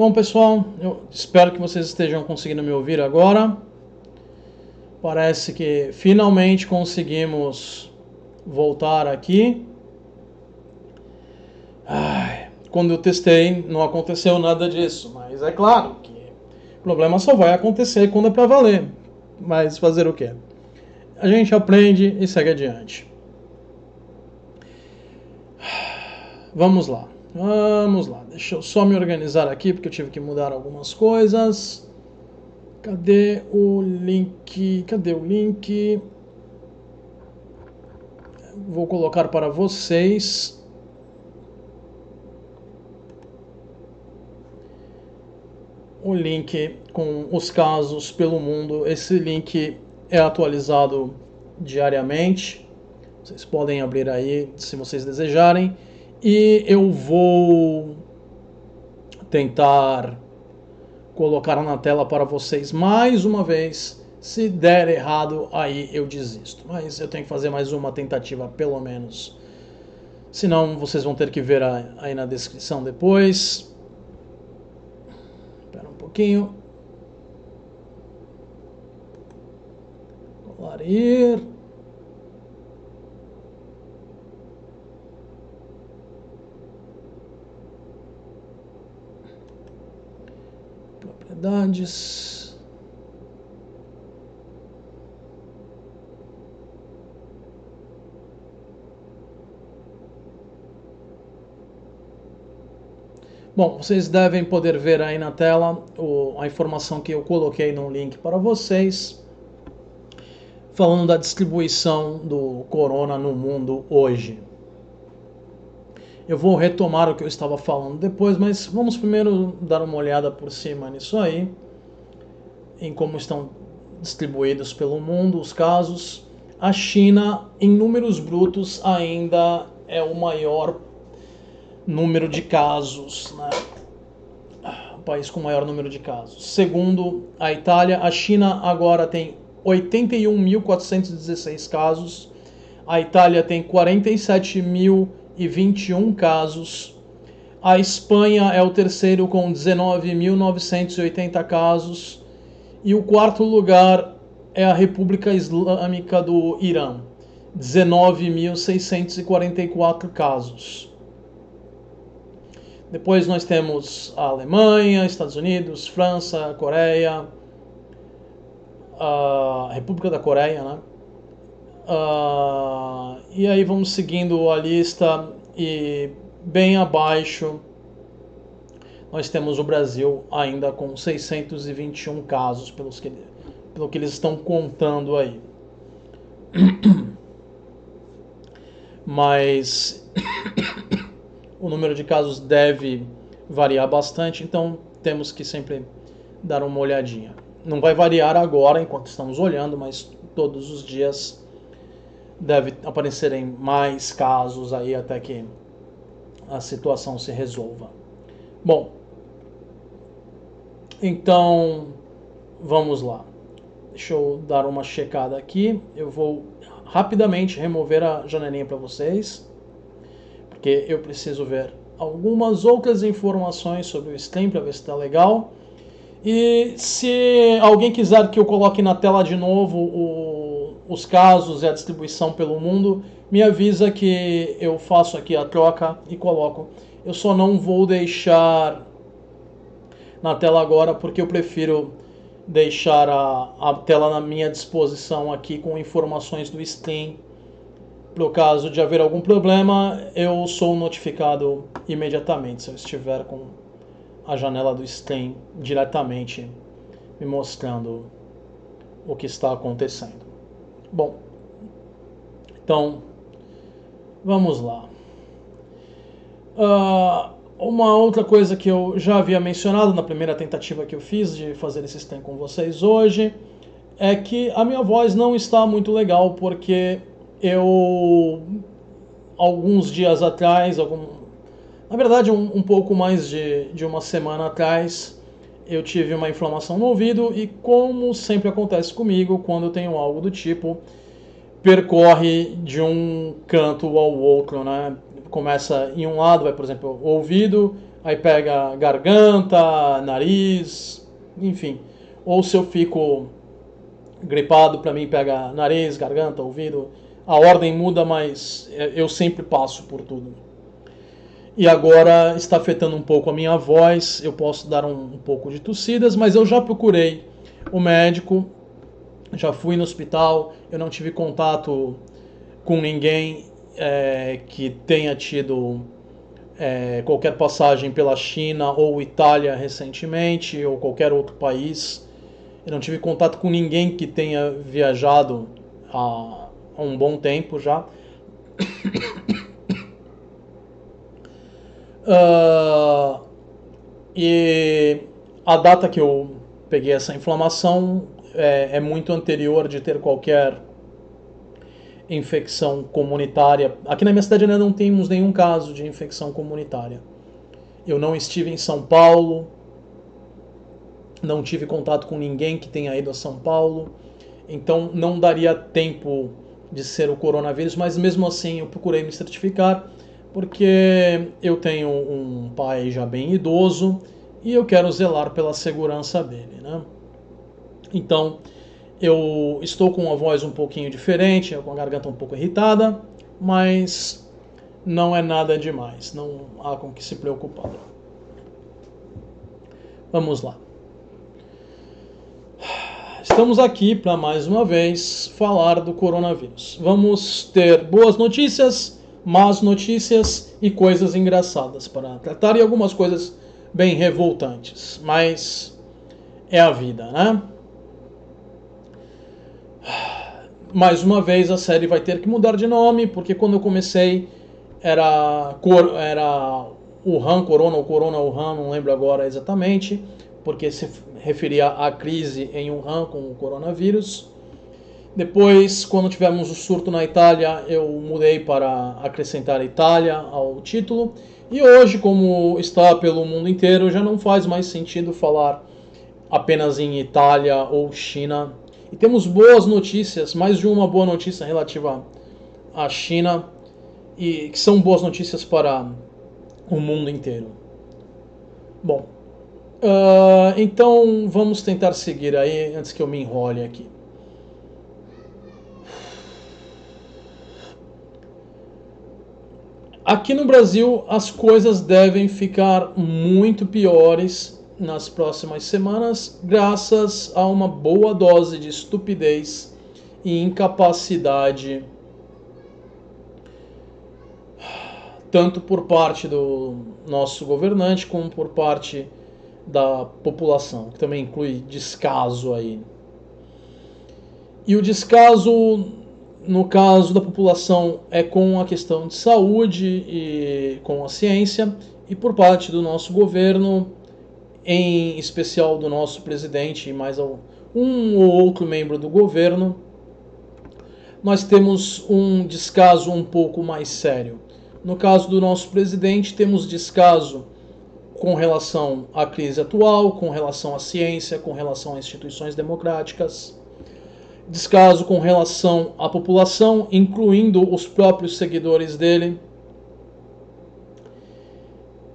Bom, pessoal, eu espero que vocês estejam conseguindo me ouvir agora. Parece que finalmente conseguimos voltar aqui. Quando eu testei, não aconteceu nada disso, mas é claro que o problema só vai acontecer quando é para valer. Mas fazer o quê? A gente aprende e segue adiante. Vamos lá. Deixa eu só me organizar aqui porque eu tive que mudar algumas coisas. Cadê o link? Vou colocar para vocês. O link com os casos pelo mundo. Esse link é atualizado diariamente. Vocês podem abrir aí se vocês desejarem. E eu vou tentar colocar na tela para vocês mais uma vez. Se der errado, aí eu desisto. Mas eu tenho que fazer mais uma tentativa, pelo menos. Senão, vocês vão ter que ver aí na descrição depois. Espera um pouquinho. Colarir. Propriedades. Bom, vocês devem poder ver aí na tela a informação que eu coloquei no link para vocês, falando da distribuição do corona no mundo hoje. Eu vou retomar o que eu estava falando depois, mas vamos primeiro dar uma olhada por cima nisso aí, em como estão distribuídos pelo mundo os casos. A China, em números brutos, ainda é o maior número de casos, né? O país com o maior número de casos. Segundo a Itália, a China agora tem 81.416 casos, a Itália tem 47.021 casos, a Espanha é o terceiro com 19.980 casos e o quarto lugar é a República Islâmica do Irã, 19.644 casos. Depois nós temos a Alemanha, Estados Unidos, França, Coreia, a República da Coreia, né? E aí vamos seguindo a lista e bem abaixo nós temos o Brasil ainda com 621 casos, pelo que eles estão contando aí. Mas o número de casos deve variar bastante, então temos que sempre dar uma olhadinha. Não vai variar agora enquanto estamos olhando, mas todos os dias deve aparecerem mais casos aí até que a situação se resolva. Bom, então vamos lá. Deixa eu dar uma checada aqui. Eu vou rapidamente remover a janelinha para vocês, porque eu preciso ver algumas outras informações sobre o stream para ver se está legal. E se alguém quiser que eu coloque na tela de novo os casos e a distribuição pelo mundo, me avisa que eu faço aqui a troca e coloco. Eu só não vou deixar na tela agora porque eu prefiro deixar a tela na minha disposição aqui com informações do stream. Para o caso de haver algum problema, eu sou notificado imediatamente se eu estiver com a janela do stream diretamente me mostrando o que está acontecendo. Bom, então vamos lá. Uma outra coisa que eu já havia mencionado na primeira tentativa que eu fiz de fazer esse stream com vocês hoje é que a minha voz não está muito legal porque eu, alguns dias atrás, na verdade um pouco mais de uma semana atrás, eu tive uma inflamação no ouvido e, como sempre acontece comigo, quando eu tenho algo do tipo, percorre de um canto ao outro, né? Começa em um lado, vai, por exemplo, o ouvido, Aí pega garganta, nariz, enfim. Ou se eu fico gripado, para mim pega nariz, garganta, ouvido. A ordem muda, mas eu sempre passo por tudo. E agora está afetando um pouco a minha voz, eu posso dar um pouco de tossidas, mas eu já procurei o médico, já fui no hospital, eu não tive contato com ninguém que tenha tido qualquer passagem pela China ou Itália recentemente, ou qualquer outro país. Eu não tive contato com ninguém que tenha viajado há um bom tempo já. E a data que eu peguei essa inflamação é muito anterior de ter qualquer infecção comunitária. Aqui na minha cidade ainda não temos nenhum caso de infecção comunitária. Eu não estive em São Paulo, não tive contato com ninguém que tenha ido a São Paulo, então não daria tempo de ser o coronavírus, mas mesmo assim eu procurei me certificar, porque eu tenho um pai já bem idoso e eu quero zelar pela segurança dele, né? Então, eu estou com uma voz um pouquinho diferente, com a garganta um pouco irritada, mas não é nada demais, não há com que se preocupar. Vamos lá. Estamos aqui para mais uma vez falar do coronavírus. Vamos ter boas notícias, más notícias e coisas engraçadas para tratar e algumas coisas bem revoltantes, mas é a vida, né? Mais uma vez a série vai ter que mudar de nome, porque quando eu comecei era Wuhan, Corona ou Corona Wuhan, não lembro agora exatamente, porque se referia à crise em Wuhan com o coronavírus. Depois, quando tivemos o surto na Itália, eu mudei para acrescentar Itália ao título. E hoje, como está pelo mundo inteiro, já não faz mais sentido falar apenas em Itália ou China. E temos boas notícias, mais de uma boa notícia relativa à China, e que são boas notícias para o mundo inteiro. Bom, então vamos tentar seguir aí antes que eu me enrole aqui. Aqui no Brasil as coisas devem ficar muito piores nas próximas semanas, graças a uma boa dose de estupidez e incapacidade, tanto por parte do nosso governante como por parte da população, que também inclui descaso aí. E o descaso, no caso da população, é com a questão de saúde e com a ciência, e por parte do nosso governo, em especial do nosso presidente e mais um ou outro membro do governo, nós temos um descaso um pouco mais sério. No caso do nosso presidente, temos descaso com relação à crise atual, com relação à ciência, com relação às instituições democráticas, descaso com relação à população, incluindo os próprios seguidores dele.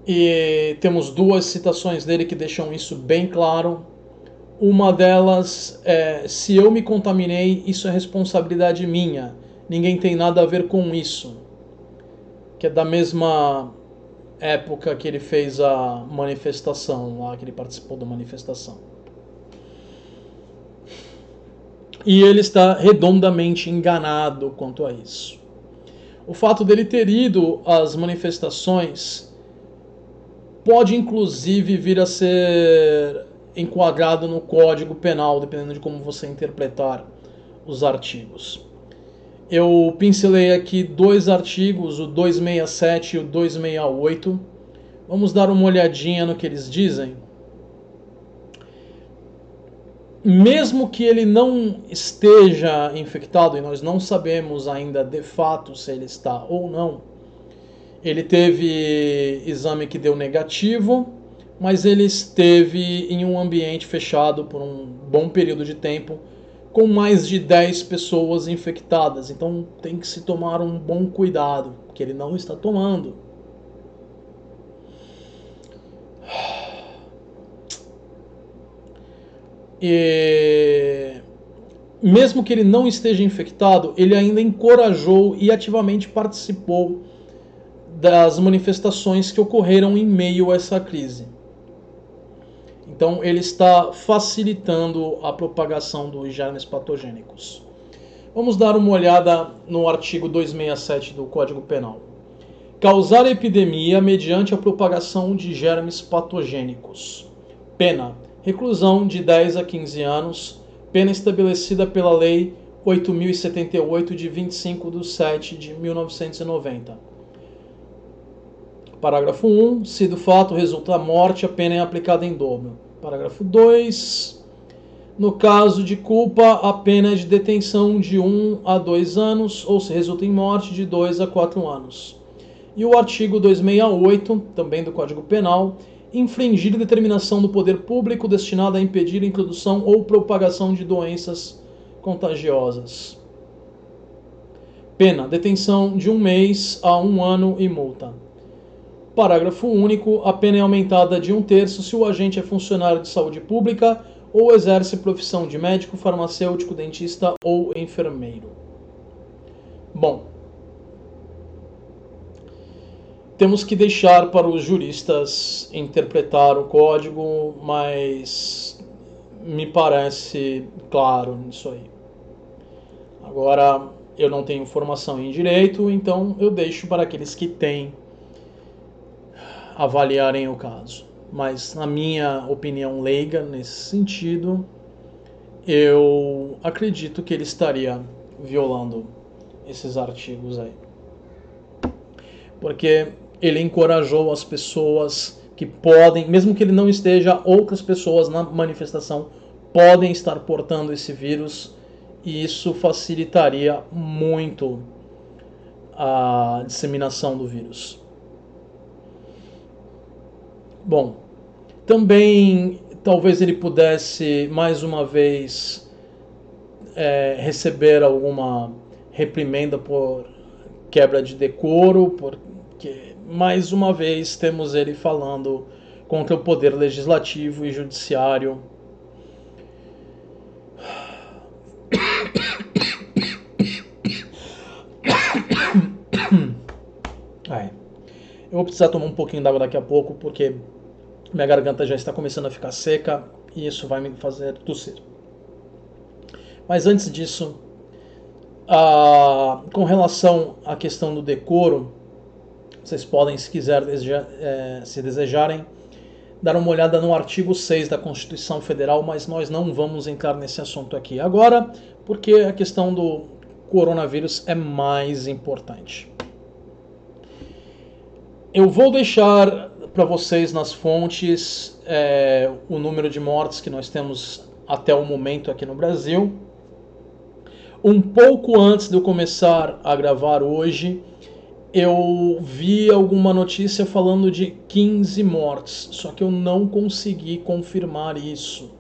E temos duas citações dele que deixam isso bem claro. Uma delas é: se eu me contaminei, isso é responsabilidade minha. Ninguém tem nada a ver com isso. Que é da mesma época que ele fez a manifestação, lá que ele participou da manifestação. E ele está redondamente enganado quanto a isso. O fato dele ter ido às manifestações pode inclusive vir a ser enquadrado no Código Penal, dependendo de como você interpretar os artigos. Eu pincelei aqui dois artigos, o 267 e o 268. Vamos dar uma olhadinha no que eles dizem. Mesmo que ele não esteja infectado, e nós não sabemos ainda de fato se ele está ou não, ele teve exame que deu negativo, mas ele esteve em um ambiente fechado por um bom período de tempo, com mais de 10 pessoas infectadas. Então tem que se tomar um bom cuidado, que ele não está tomando. E mesmo que ele não esteja infectado, ele ainda encorajou e ativamente participou das manifestações que ocorreram em meio a essa crise. Então ele está facilitando a propagação dos germes patogênicos. Vamos dar uma olhada no artigo 267 do Código Penal. Causar epidemia mediante a propagação de germes patogênicos. Pena: reclusão de 10 a 15 anos, pena estabelecida pela Lei 8.078 de 25/7/1990. Parágrafo 1. Se do fato resulta a morte, a pena é aplicada em dobro. Parágrafo 2. No caso de culpa, a pena é de detenção de 1 a 2 anos, ou se resulta em morte, de 2 a 4 anos. E o artigo 268, também do Código Penal, infringir determinação do poder público destinada a impedir a introdução ou propagação de doenças contagiosas. Pena: detenção de 1 mês a 1 ano e multa. Parágrafo único. A pena é aumentada de 1/3 se o agente é funcionário de saúde pública ou exerce profissão de médico, farmacêutico, dentista ou enfermeiro. Bom, temos que deixar para os juristas interpretar o código, mas me parece claro nisso aí. Agora, eu não tenho formação em direito, então eu deixo para aqueles que têm avaliarem o caso. Mas, na minha opinião leiga, nesse sentido, eu acredito que ele estaria violando esses artigos aí. Porque ele encorajou as pessoas que podem, mesmo que ele não esteja, outras pessoas na manifestação podem estar portando esse vírus, e isso facilitaria muito a disseminação do vírus. Bom, também talvez ele pudesse mais uma vez receber alguma reprimenda por quebra de decoro, porque mais uma vez temos ele falando contra o poder legislativo e judiciário. Eu vou precisar tomar um pouquinho d'água daqui a pouco, porque minha garganta já está começando a ficar seca e isso vai me fazer tossir. Mas antes disso, com relação à questão do decoro, vocês podem, se se desejarem, dar uma olhada no artigo 6 da Constituição Federal, mas nós não vamos entrar nesse assunto aqui agora, porque a questão do coronavírus é mais importante. Eu vou deixar para vocês nas fontes o número de mortes que nós temos até o momento aqui no Brasil. Um pouco antes de eu começar a gravar hoje, eu vi alguma notícia falando de 15 mortes, só que eu não consegui confirmar isso.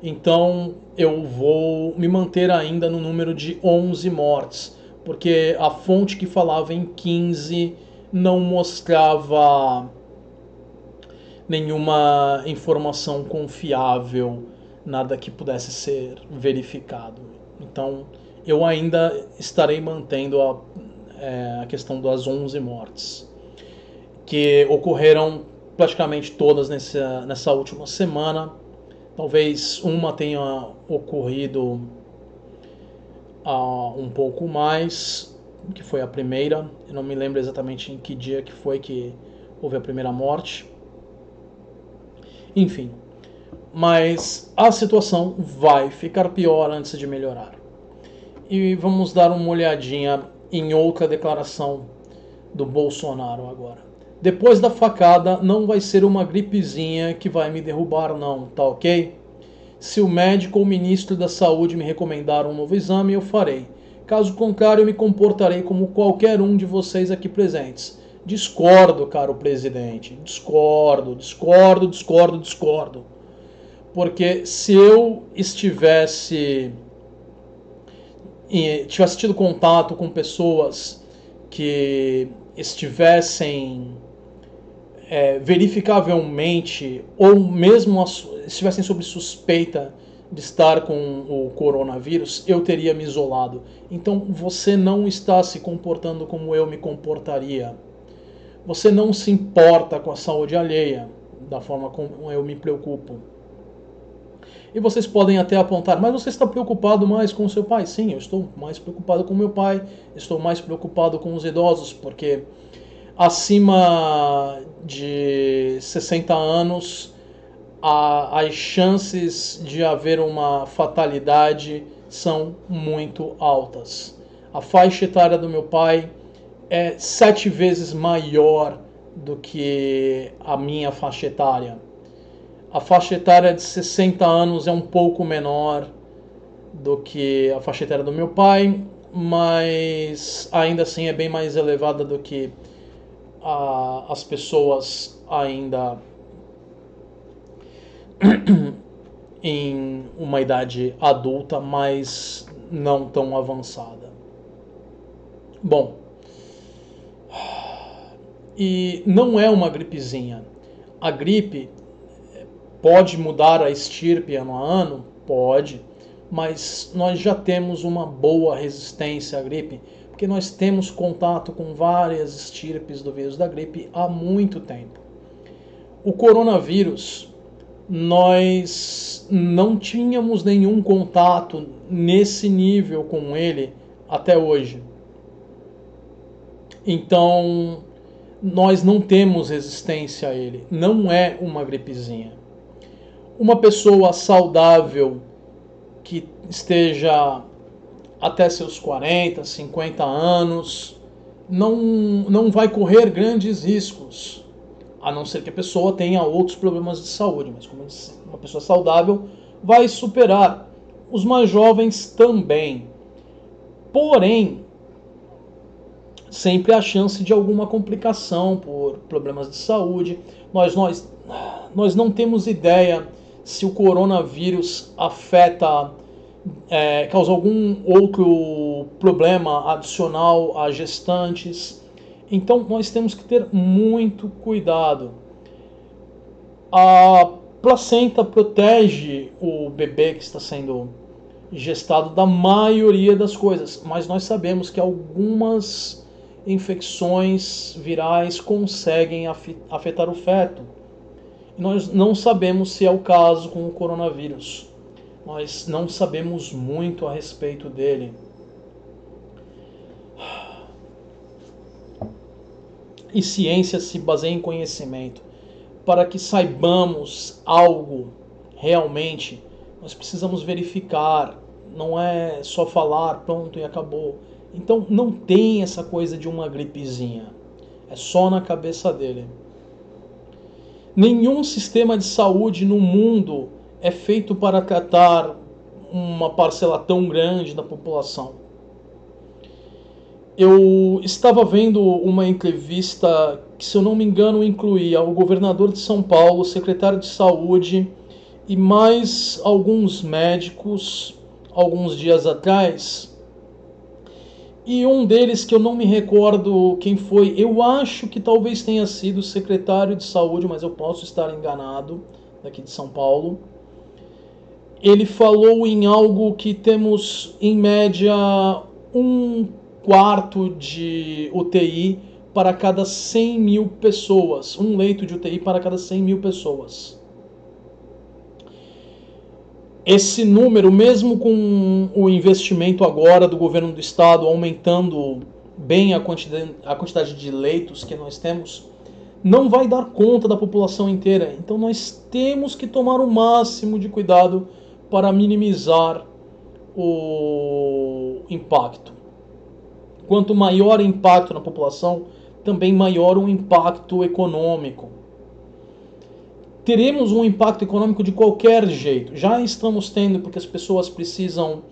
Então eu vou me manter ainda no número de 11 mortes, porque a fonte que falava em 15 não mostrava nenhuma informação confiável, nada que pudesse ser verificado. Então eu ainda estarei mantendo a questão das 11 mortes, que ocorreram praticamente todas nessa última semana. Talvez uma tenha ocorrido um pouco mais, que foi a primeira. Eu não me lembro exatamente em que dia que foi que houve a primeira morte. Enfim, mas a situação vai ficar pior antes de melhorar. E vamos dar uma olhadinha em outra declaração do Bolsonaro agora. Depois da facada, não vai ser uma gripezinha que vai me derrubar não, tá ok? Se o médico ou ministro da saúde me recomendar um novo exame, eu farei. Caso contrário, eu me comportarei como qualquer um de vocês aqui presentes. Discordo, caro presidente. Discordo. Porque se eu tivesse tido contato com pessoas que estivessem verificavelmente, ou mesmo estivessem sob suspeita de estar com o coronavírus, eu teria me isolado. Então você não está se comportando como eu me comportaria. Você não se importa com a saúde alheia da forma como eu me preocupo. E vocês podem até apontar, mas você está preocupado mais com o seu pai? Sim, eu estou mais preocupado com o meu pai, estou mais preocupado com os idosos, porque acima de 60 anos, as chances de haver uma fatalidade são muito altas. A faixa etária do meu pai é 7 vezes maior do que a minha faixa etária. A faixa etária de 60 anos é um pouco menor do que a faixa etária do meu pai, mas ainda assim é bem mais elevada do que as pessoas ainda em uma idade adulta, mas não tão avançada. Bom, e não é uma gripezinha. A gripe pode mudar a estirpe ano a ano? Pode, mas nós já temos uma boa resistência à gripe, porque nós temos contato com várias estirpes do vírus da gripe há muito tempo. O coronavírus, nós não tínhamos nenhum contato nesse nível com ele até hoje. Então, nós não temos resistência a ele. Não é uma gripezinha. Uma pessoa saudável que esteja até seus 40, 50 anos não vai correr grandes riscos, a não ser que a pessoa tenha outros problemas de saúde, mas como uma pessoa saudável vai superar. Os mais jovens também. Porém, sempre há chance de alguma complicação por problemas de saúde. Nós não temos ideia se o coronavírus causa algum outro problema adicional a gestantes. Então nós temos que ter muito cuidado. A placenta protege o bebê que está sendo gestado da maioria das coisas, mas nós sabemos que algumas infecções virais conseguem afetar o feto. E nós não sabemos se é o caso com o coronavírus. Nós não sabemos muito a respeito dele. E ciência se baseia em conhecimento. Para que saibamos algo realmente, nós precisamos verificar. Não é só falar, pronto e acabou. Então não tem essa coisa de uma gripezinha. É só na cabeça dele. Nenhum sistema de saúde no mundo é feito para tratar uma parcela tão grande da população. Eu estava vendo uma entrevista que, se eu não me engano, incluía o governador de São Paulo, o secretário de saúde e mais alguns médicos alguns dias atrás. E um deles, que eu não me recordo quem foi, eu acho que talvez tenha sido o secretário de saúde, mas eu posso estar enganado, daqui de São Paulo. Ele falou em algo que temos, em média, 1/4 de UTI para cada 100 mil pessoas. Um leito de UTI para cada 100 mil pessoas. Esse número, mesmo com o investimento agora do governo do estado aumentando bem a quantidade de leitos que nós temos, não vai dar conta da população inteira. Então nós temos que tomar o máximo de cuidado para minimizar o impacto. Quanto maior o impacto na população, também maior o impacto econômico. Teremos um impacto econômico de qualquer jeito. Já estamos tendo, porque as pessoas precisam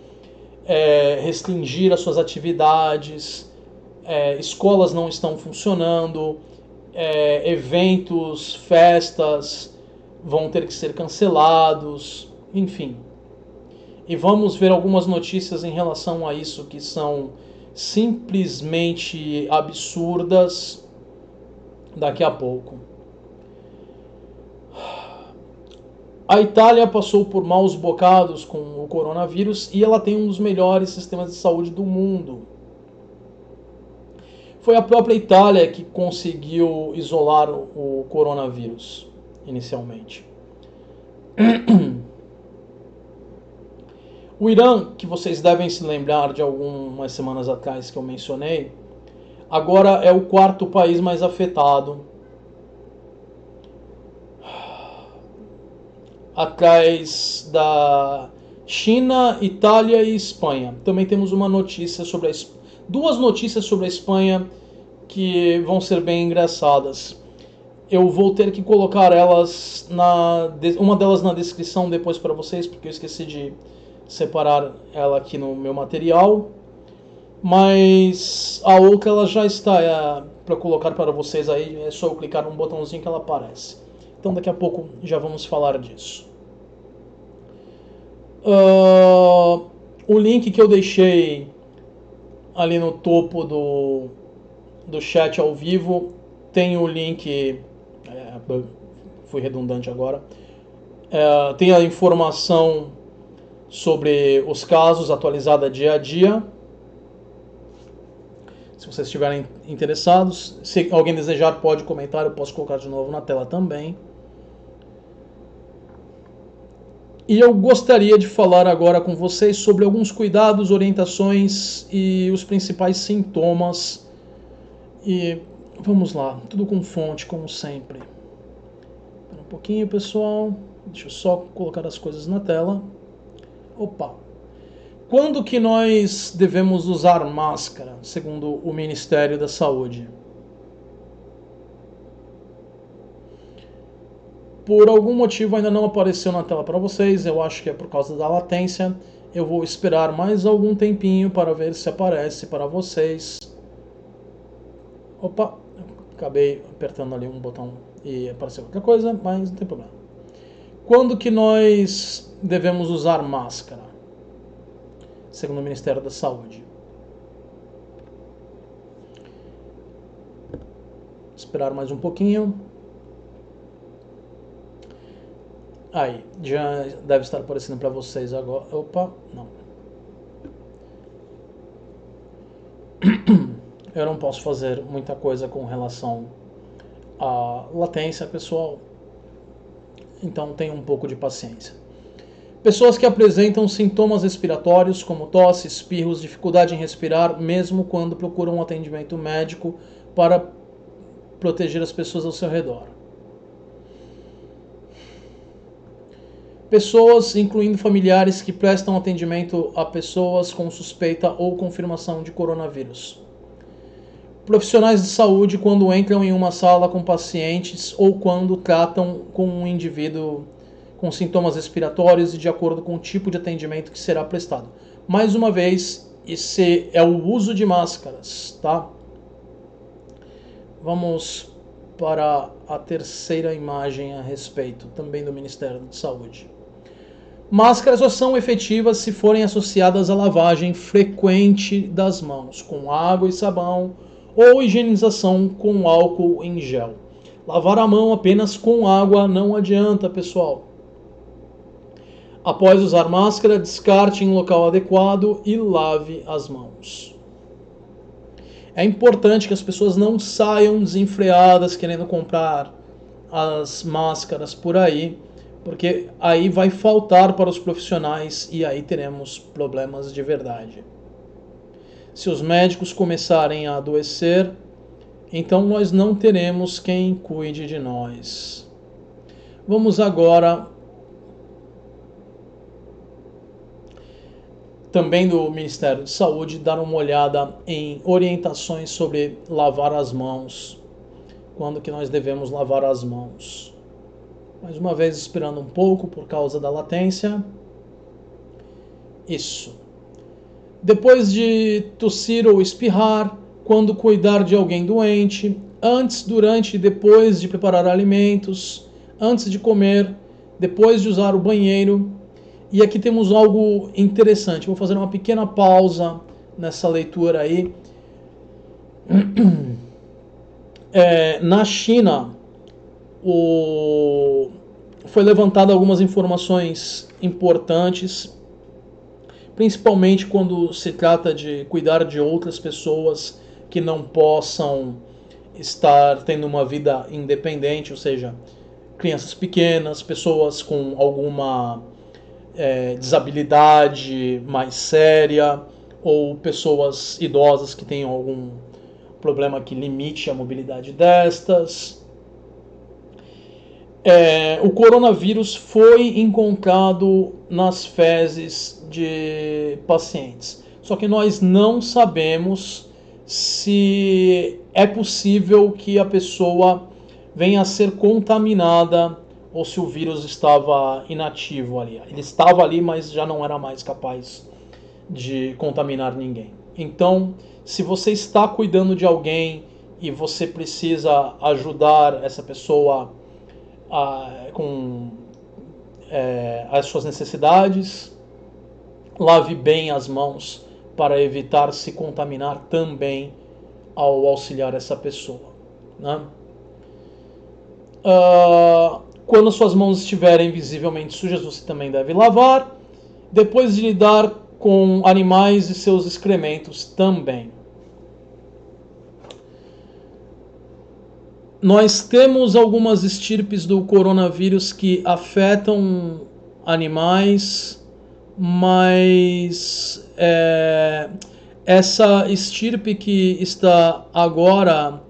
restringir as suas atividades, escolas não estão funcionando, eventos, festas vão ter que ser cancelados, enfim. E vamos ver algumas notícias em relação a isso que são simplesmente absurdas daqui a pouco. A Itália passou por maus bocados com o coronavírus e ela tem um dos melhores sistemas de saúde do mundo. Foi a própria Itália que conseguiu isolar o coronavírus inicialmente. O Irã, que vocês devem se lembrar de algumas semanas atrás que eu mencionei, agora é o quarto país mais afetado, atrás da China, Itália e Espanha. Também temos uma notícia sobre duas notícias sobre a Espanha que vão ser bem engraçadas. Eu vou ter que colocar elas uma delas na descrição depois para vocês, porque eu esqueci de separar ela aqui no meu material. Mas a outra ela já está para colocar para vocês aí, é só eu clicar num botãozinho que ela aparece. Então daqui a pouco já vamos falar disso. O link que eu deixei ali no topo do chat ao vivo tem o link, fui redundante agora, tem a informação sobre os casos atualizada dia a dia. Se vocês estiverem interessados, se alguém desejar pode comentar, eu posso colocar de novo na tela também. E eu gostaria de falar agora com vocês sobre alguns cuidados, orientações e os principais sintomas. E vamos lá, tudo com fonte, como sempre. Espera um pouquinho, pessoal. Deixa eu só colocar as coisas na tela. Opa! Quando que nós devemos usar máscara, segundo o Ministério da Saúde? Por algum motivo ainda não apareceu na tela para vocês, eu acho que é por causa da latência. Eu vou esperar mais algum tempinho para ver se aparece para vocês. Opa, acabei apertando ali um botão e apareceu outra coisa, mas não tem problema. Quando que nós devemos usar máscara, segundo o Ministério da Saúde? Esperar mais um pouquinho. Aí, já deve estar aparecendo para vocês agora. Opa, não. Eu não posso fazer muita coisa com relação à latência, pessoal. Então tenham um pouco de paciência. Pessoas que apresentam sintomas respiratórios como tosse, espirros, dificuldade em respirar, mesmo quando procuram um atendimento médico para proteger as pessoas ao seu redor. Pessoas, incluindo familiares, que prestam atendimento a pessoas com suspeita ou confirmação de coronavírus. Profissionais de saúde quando entram em uma sala com pacientes ou quando tratam com um indivíduo com sintomas respiratórios e de acordo com o tipo de atendimento que será prestado. Mais uma vez, esse é o uso de máscaras, tá? Vamos para a terceira imagem a respeito, também do Ministério da Saúde. Máscaras só são efetivas se forem associadas à lavagem frequente das mãos, com água e sabão, ou higienização com álcool em gel. Lavar a mão apenas com água não adianta, pessoal. Após usar máscara, descarte em local adequado e lave as mãos. É importante que as pessoas não saiam desenfreadas querendo comprar as máscaras por aí, porque aí vai faltar para os profissionais e aí teremos problemas de verdade. Se os médicos começarem a adoecer, então nós não teremos quem cuide de nós. Vamos agora, também do Ministério de Saúde, dar uma olhada em orientações sobre lavar as mãos. Quando que nós devemos lavar as mãos? Mais uma vez esperando um pouco por causa da latência. Isso. Depois de tossir ou espirrar, quando cuidar de alguém doente, antes, durante e depois de preparar alimentos, antes de comer, depois de usar o banheiro. E aqui temos algo interessante. Vou fazer uma pequena pausa nessa leitura aí. Na China, o foi levantada algumas informações importantes, principalmente quando se trata de cuidar de outras pessoas que não possam estar tendo uma vida independente, ou seja, crianças pequenas, pessoas com alguma desabilidade mais séria, ou pessoas idosas que tenham algum problema que limite a mobilidade destas. O coronavírus foi encontrado nas fezes de pacientes. Só que nós não sabemos se é possível que a pessoa venha a ser contaminada ou se o vírus estava inativo ali. Ele estava ali, mas já não era mais capaz de contaminar ninguém. Então, se você está cuidando de alguém e você precisa ajudar essa pessoa com as suas necessidades, lave bem as mãos para evitar se contaminar também ao auxiliar essa pessoa, né? Quando suas mãos estiverem visivelmente sujas, você também deve lavar. Depois de lidar com animais e seus excrementos também. Nós temos algumas estirpes do coronavírus que afetam animais, mas essa estirpe que está agora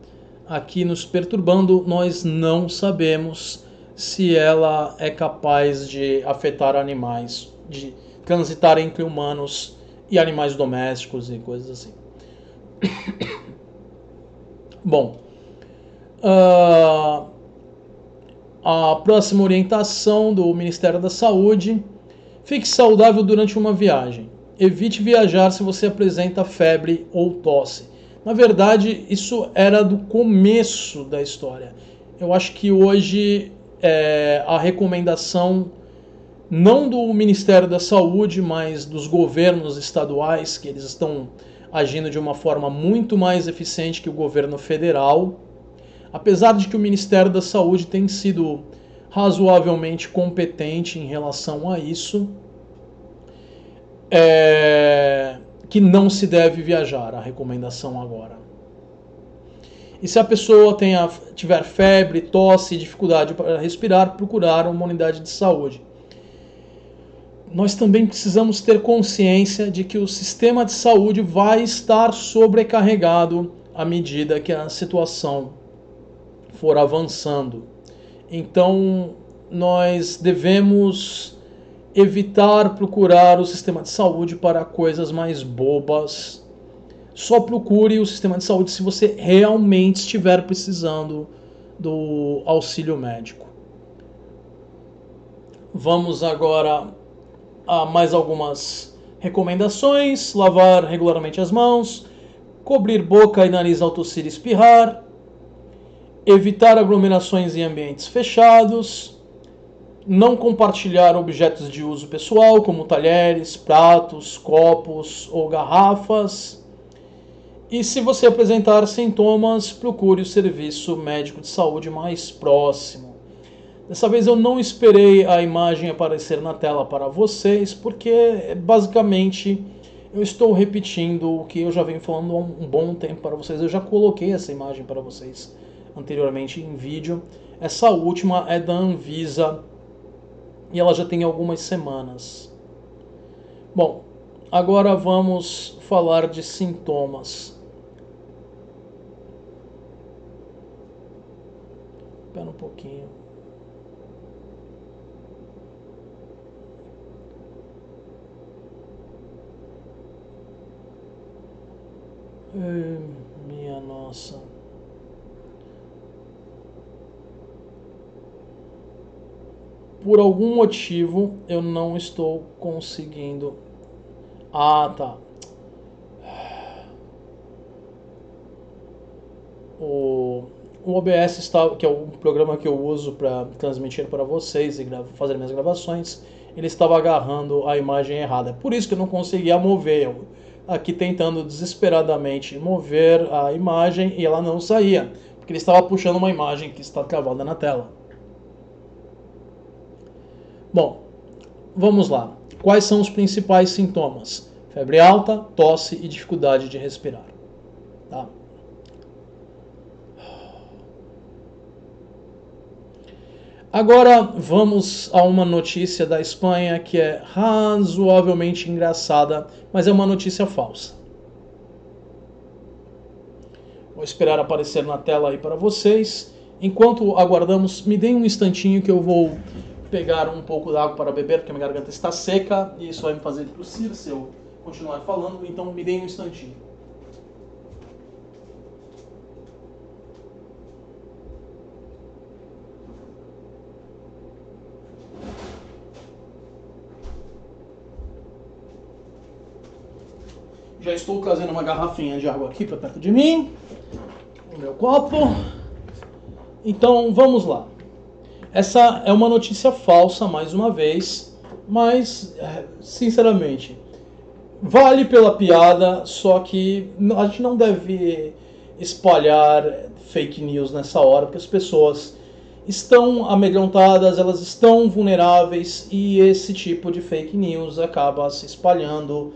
aqui nos perturbando, nós não sabemos se ela é capaz de afetar animais, de transitar entre humanos e animais domésticos e coisas assim. Bom, a próxima orientação do Ministério da Saúde: fique saudável durante uma viagem. Evite viajar se você apresenta febre ou tosse. Na verdade, isso era do começo da história. Eu acho que hoje a recomendação, não do Ministério da Saúde, mas dos governos estaduais, que eles estão agindo de uma forma muito mais eficiente que o governo federal. Apesar de que o Ministério da Saúde tem sido razoavelmente competente em relação a isso, que não se deve viajar, a recomendação agora. E se a pessoa tiver febre, tosse, dificuldade para respirar, procurar uma unidade de saúde. Nós também precisamos ter consciência de que o sistema de saúde vai estar sobrecarregado à medida que a situação for avançando. Então, nós devemos evitar procurar o sistema de saúde para coisas mais bobas. Só procure o sistema de saúde se você realmente estiver precisando do auxílio médico. Vamos agora a mais algumas recomendações: lavar regularmente as mãos, cobrir boca e nariz ao tossir e espirrar, evitar aglomerações em ambientes fechados, não compartilhar objetos de uso pessoal, como talheres, pratos, copos ou garrafas. E se você apresentar sintomas, procure o serviço médico de saúde mais próximo. Dessa vez eu não esperei a imagem aparecer na tela para vocês, porque basicamente eu estou repetindo o que eu já venho falando há um bom tempo para vocês. Eu já coloquei essa imagem para vocês anteriormente em vídeo. Essa última é da Anvisa e ela já tem algumas semanas. Bom, agora vamos falar de sintomas. Espera um pouquinho. Minha nossa. Por algum motivo eu não estou conseguindo. Ah, tá. O OBS que é o programa que eu uso para transmitir para vocês e fazer minhas gravações, ele estava agarrando a imagem errada. Por isso que eu não conseguia mover. Eu aqui tentando desesperadamente mover a imagem e ela não saía, porque ele estava puxando uma imagem que está travada na tela. Bom, vamos lá. Quais são os principais sintomas? Febre alta, tosse e dificuldade de respirar. Tá? Agora vamos a uma notícia da Espanha que é razoavelmente engraçada, mas é uma notícia falsa. Vou esperar aparecer na tela aí para vocês. Enquanto aguardamos, me deem um instantinho que eu vou pegar um pouco d'água para beber, porque minha garganta está seca e isso vai me fazer tossir se eu continuar falando, então me deem um instantinho. Já estou trazendo uma garrafinha de água aqui para perto de mim, o meu copo. Então vamos lá. Essa é uma notícia falsa, mais uma vez, mas, sinceramente, vale pela piada, só que a gente não deve espalhar fake news nessa hora, porque as pessoas estão amedrontadas, elas estão vulneráveis e esse tipo de fake news acaba se espalhando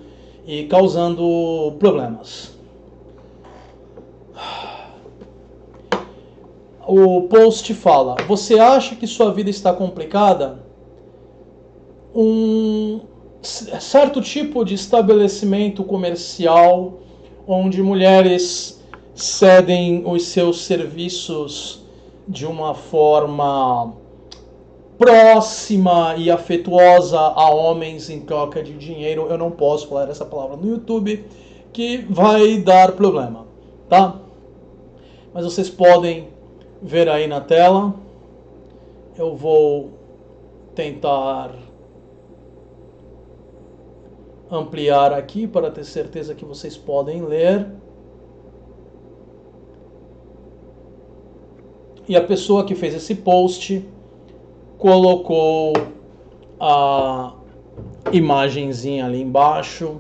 e causando problemas. O post fala: você acha que sua vida está complicada? Um certo tipo de estabelecimento comercial onde mulheres cedem os seus serviços de uma forma próxima e afetuosa a homens em troca de dinheiro. Eu não posso falar essa palavra no YouTube, que vai dar problema, tá? Mas vocês podem ver aí na tela. Eu vou tentar ampliar aqui para ter certeza que vocês podem ler. E a pessoa que fez esse post colocou a imagenzinha ali embaixo.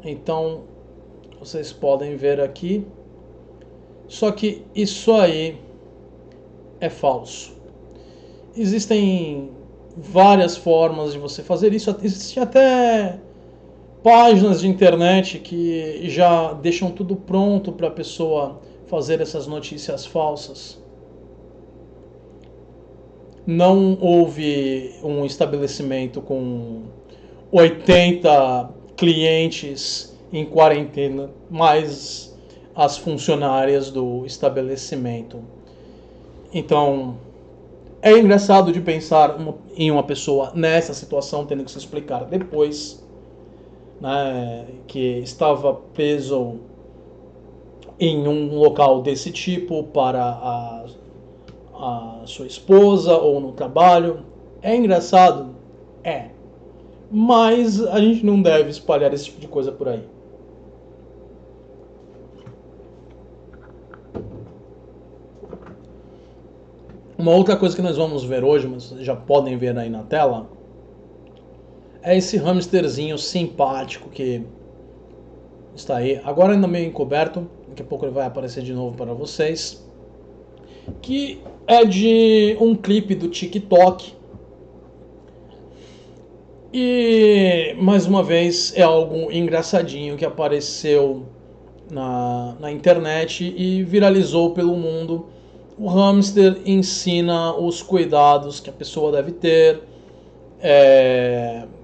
Então, vocês podem ver aqui. Só que isso aí é falso. Existem várias formas de você fazer isso. Existem até páginas de internet que já deixam tudo pronto para a pessoa fazer essas notícias falsas. Não houve um estabelecimento com 80 clientes em quarentena, mais as funcionárias do estabelecimento. Então, é engraçado de pensar em uma pessoa nessa situação tendo que se explicar depois, né, que estava preso em um local desse tipo para a sua esposa ou no trabalho. É engraçado? É. Mas a gente não deve espalhar esse tipo de coisa por aí. Uma outra coisa que nós vamos ver hoje, mas vocês já podem ver aí na tela, é esse hamsterzinho simpático que está aí. Agora ainda meio encoberto, daqui a pouco ele vai aparecer de novo para vocês. Que é de um clipe do TikTok. E, mais uma vez, é algo engraçadinho que apareceu na internet e viralizou pelo mundo. O hamster ensina os cuidados que a pessoa deve ter,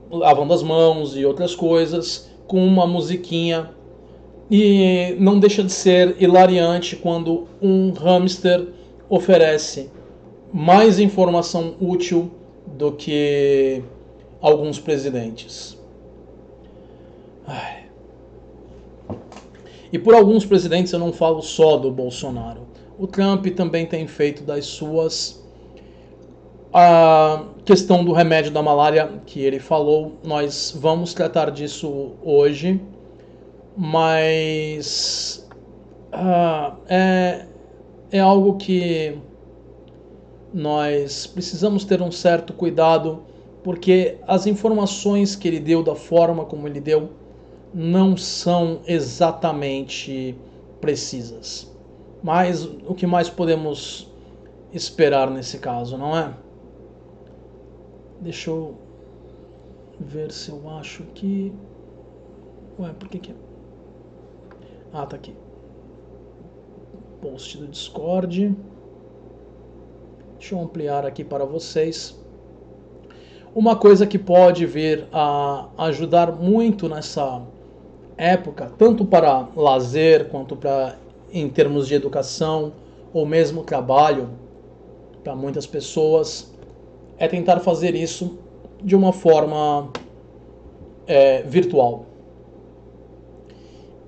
lavando as mãos e outras coisas, com uma musiquinha. E não deixa de ser hilariante quando um hamster oferece mais informação útil do que alguns presidentes. E por alguns presidentes eu não falo só do Bolsonaro. O Trump também tem feito das suas. A questão do remédio da malária que ele falou, nós vamos tratar disso hoje, mas é algo que nós precisamos ter um certo cuidado, porque as informações que ele deu, da forma como ele deu, não são exatamente precisas. Mas o que mais podemos esperar nesse caso, não é? Deixa eu ver se eu acho que... Ué, por que... Ah, tá aqui. Post do Discord. Deixa eu ampliar aqui para vocês. Uma coisa que pode vir a ajudar muito nessa época, tanto para lazer quanto para em termos de educação ou mesmo trabalho, para muitas pessoas, é tentar fazer isso de uma forma virtual.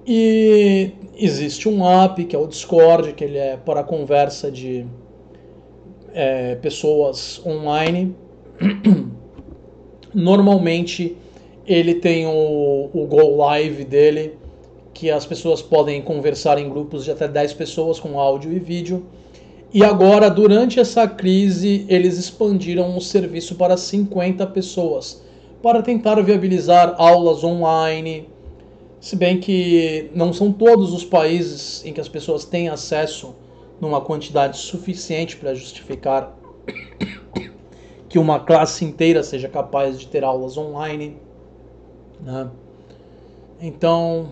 E existe um app que é o Discord, que ele é para conversa de pessoas online. Normalmente ele tem o Go Live dele, que as pessoas podem conversar em grupos de até 10 pessoas com áudio e vídeo. E agora, durante essa crise, eles expandiram o serviço para 50 pessoas, para tentar viabilizar aulas online. Se bem que não são todos os países em que as pessoas têm acesso numa quantidade suficiente para justificar que uma classe inteira seja capaz de ter aulas online, né? Então,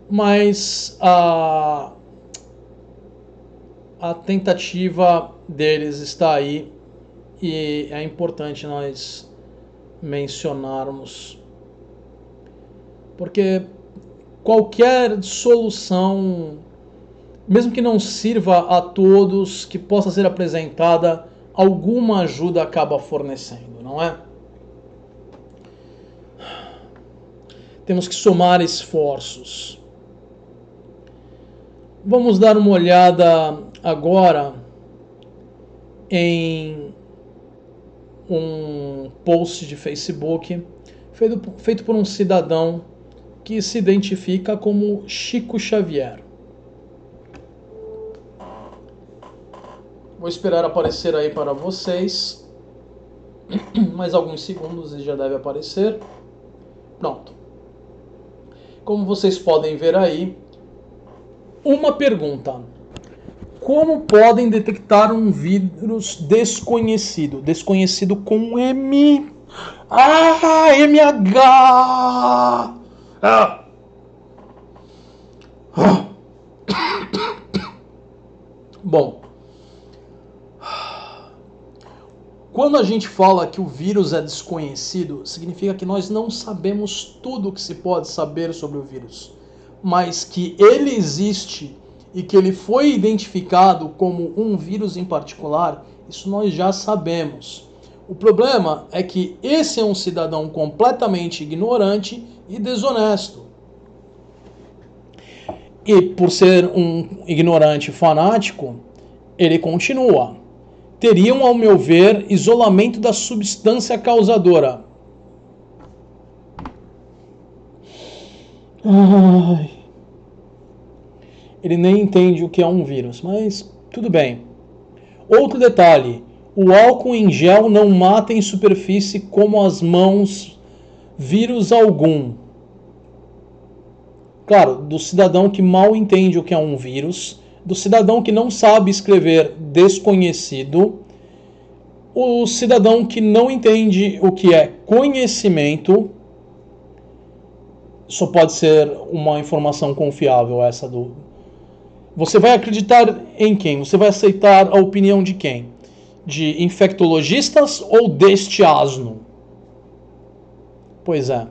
mas a tentativa deles está aí e é importante nós mencionarmos, porque qualquer solução, mesmo que não sirva a todos, que possa ser apresentada, alguma ajuda acaba fornecendo, não é? Temos que somar esforços. Vamos dar uma olhada agora em um post de Facebook feito por um cidadão que se identifica como Chico Xavier. Vou esperar aparecer aí para vocês. Mais alguns segundos e já deve aparecer. Pronto. Como vocês podem ver aí, uma pergunta. Como podem detectar um vírus desconhecido? Desconhecido com M. MH! Bom, quando a gente fala que o vírus é desconhecido, significa que nós não sabemos tudo o que se pode saber sobre o vírus, mas que ele existe e que ele foi identificado como um vírus em particular, isso nós já sabemos. O problema é que esse é um cidadão completamente ignorante e desonesto. E por ser um ignorante fanático, ele continua. Teriam, ao meu ver, isolamento da substância causadora. Ele nem entende o que é um vírus, mas tudo bem. Outro detalhe, o álcool em gel não mata em superfície como as mãos vírus algum. Claro, do cidadão que mal entende o que é um vírus, do cidadão que não sabe escrever desconhecido, o cidadão que não entende o que é conhecimento. Só pode ser uma informação confiável essa do... Você vai acreditar em quem? Você vai aceitar a opinião de quem? De infectologistas ou deste asno? Pois é.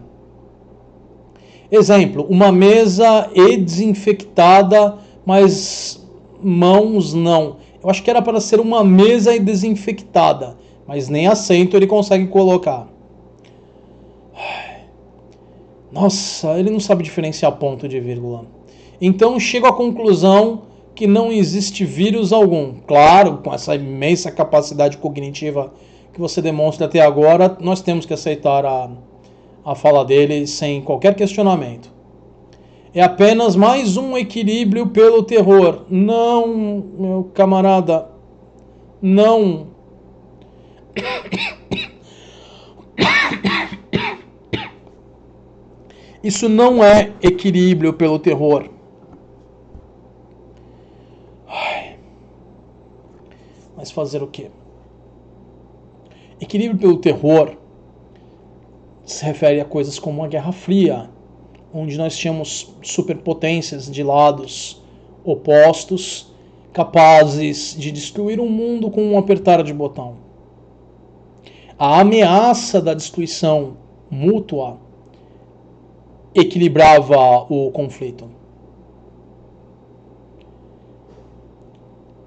Exemplo, uma mesa desinfectada, mas mãos não. Eu acho que era para ser uma mesa desinfectada, mas nem assento ele consegue colocar. Nossa, ele não sabe diferenciar ponto de vírgula. Então chego à conclusão que não existe vírus algum. Claro, com essa imensa capacidade cognitiva que você demonstra até agora, nós temos que aceitar a fala dele sem qualquer questionamento. É apenas mais um equilíbrio pelo terror. Não, meu camarada, não. Isso não é equilíbrio pelo terror. Mas fazer o quê? Equilíbrio pelo terror se refere a coisas como a Guerra Fria, onde nós tínhamos superpotências de lados opostos, capazes de destruir um mundo com um apertar de botão. A ameaça da destruição mútua equilibrava o conflito.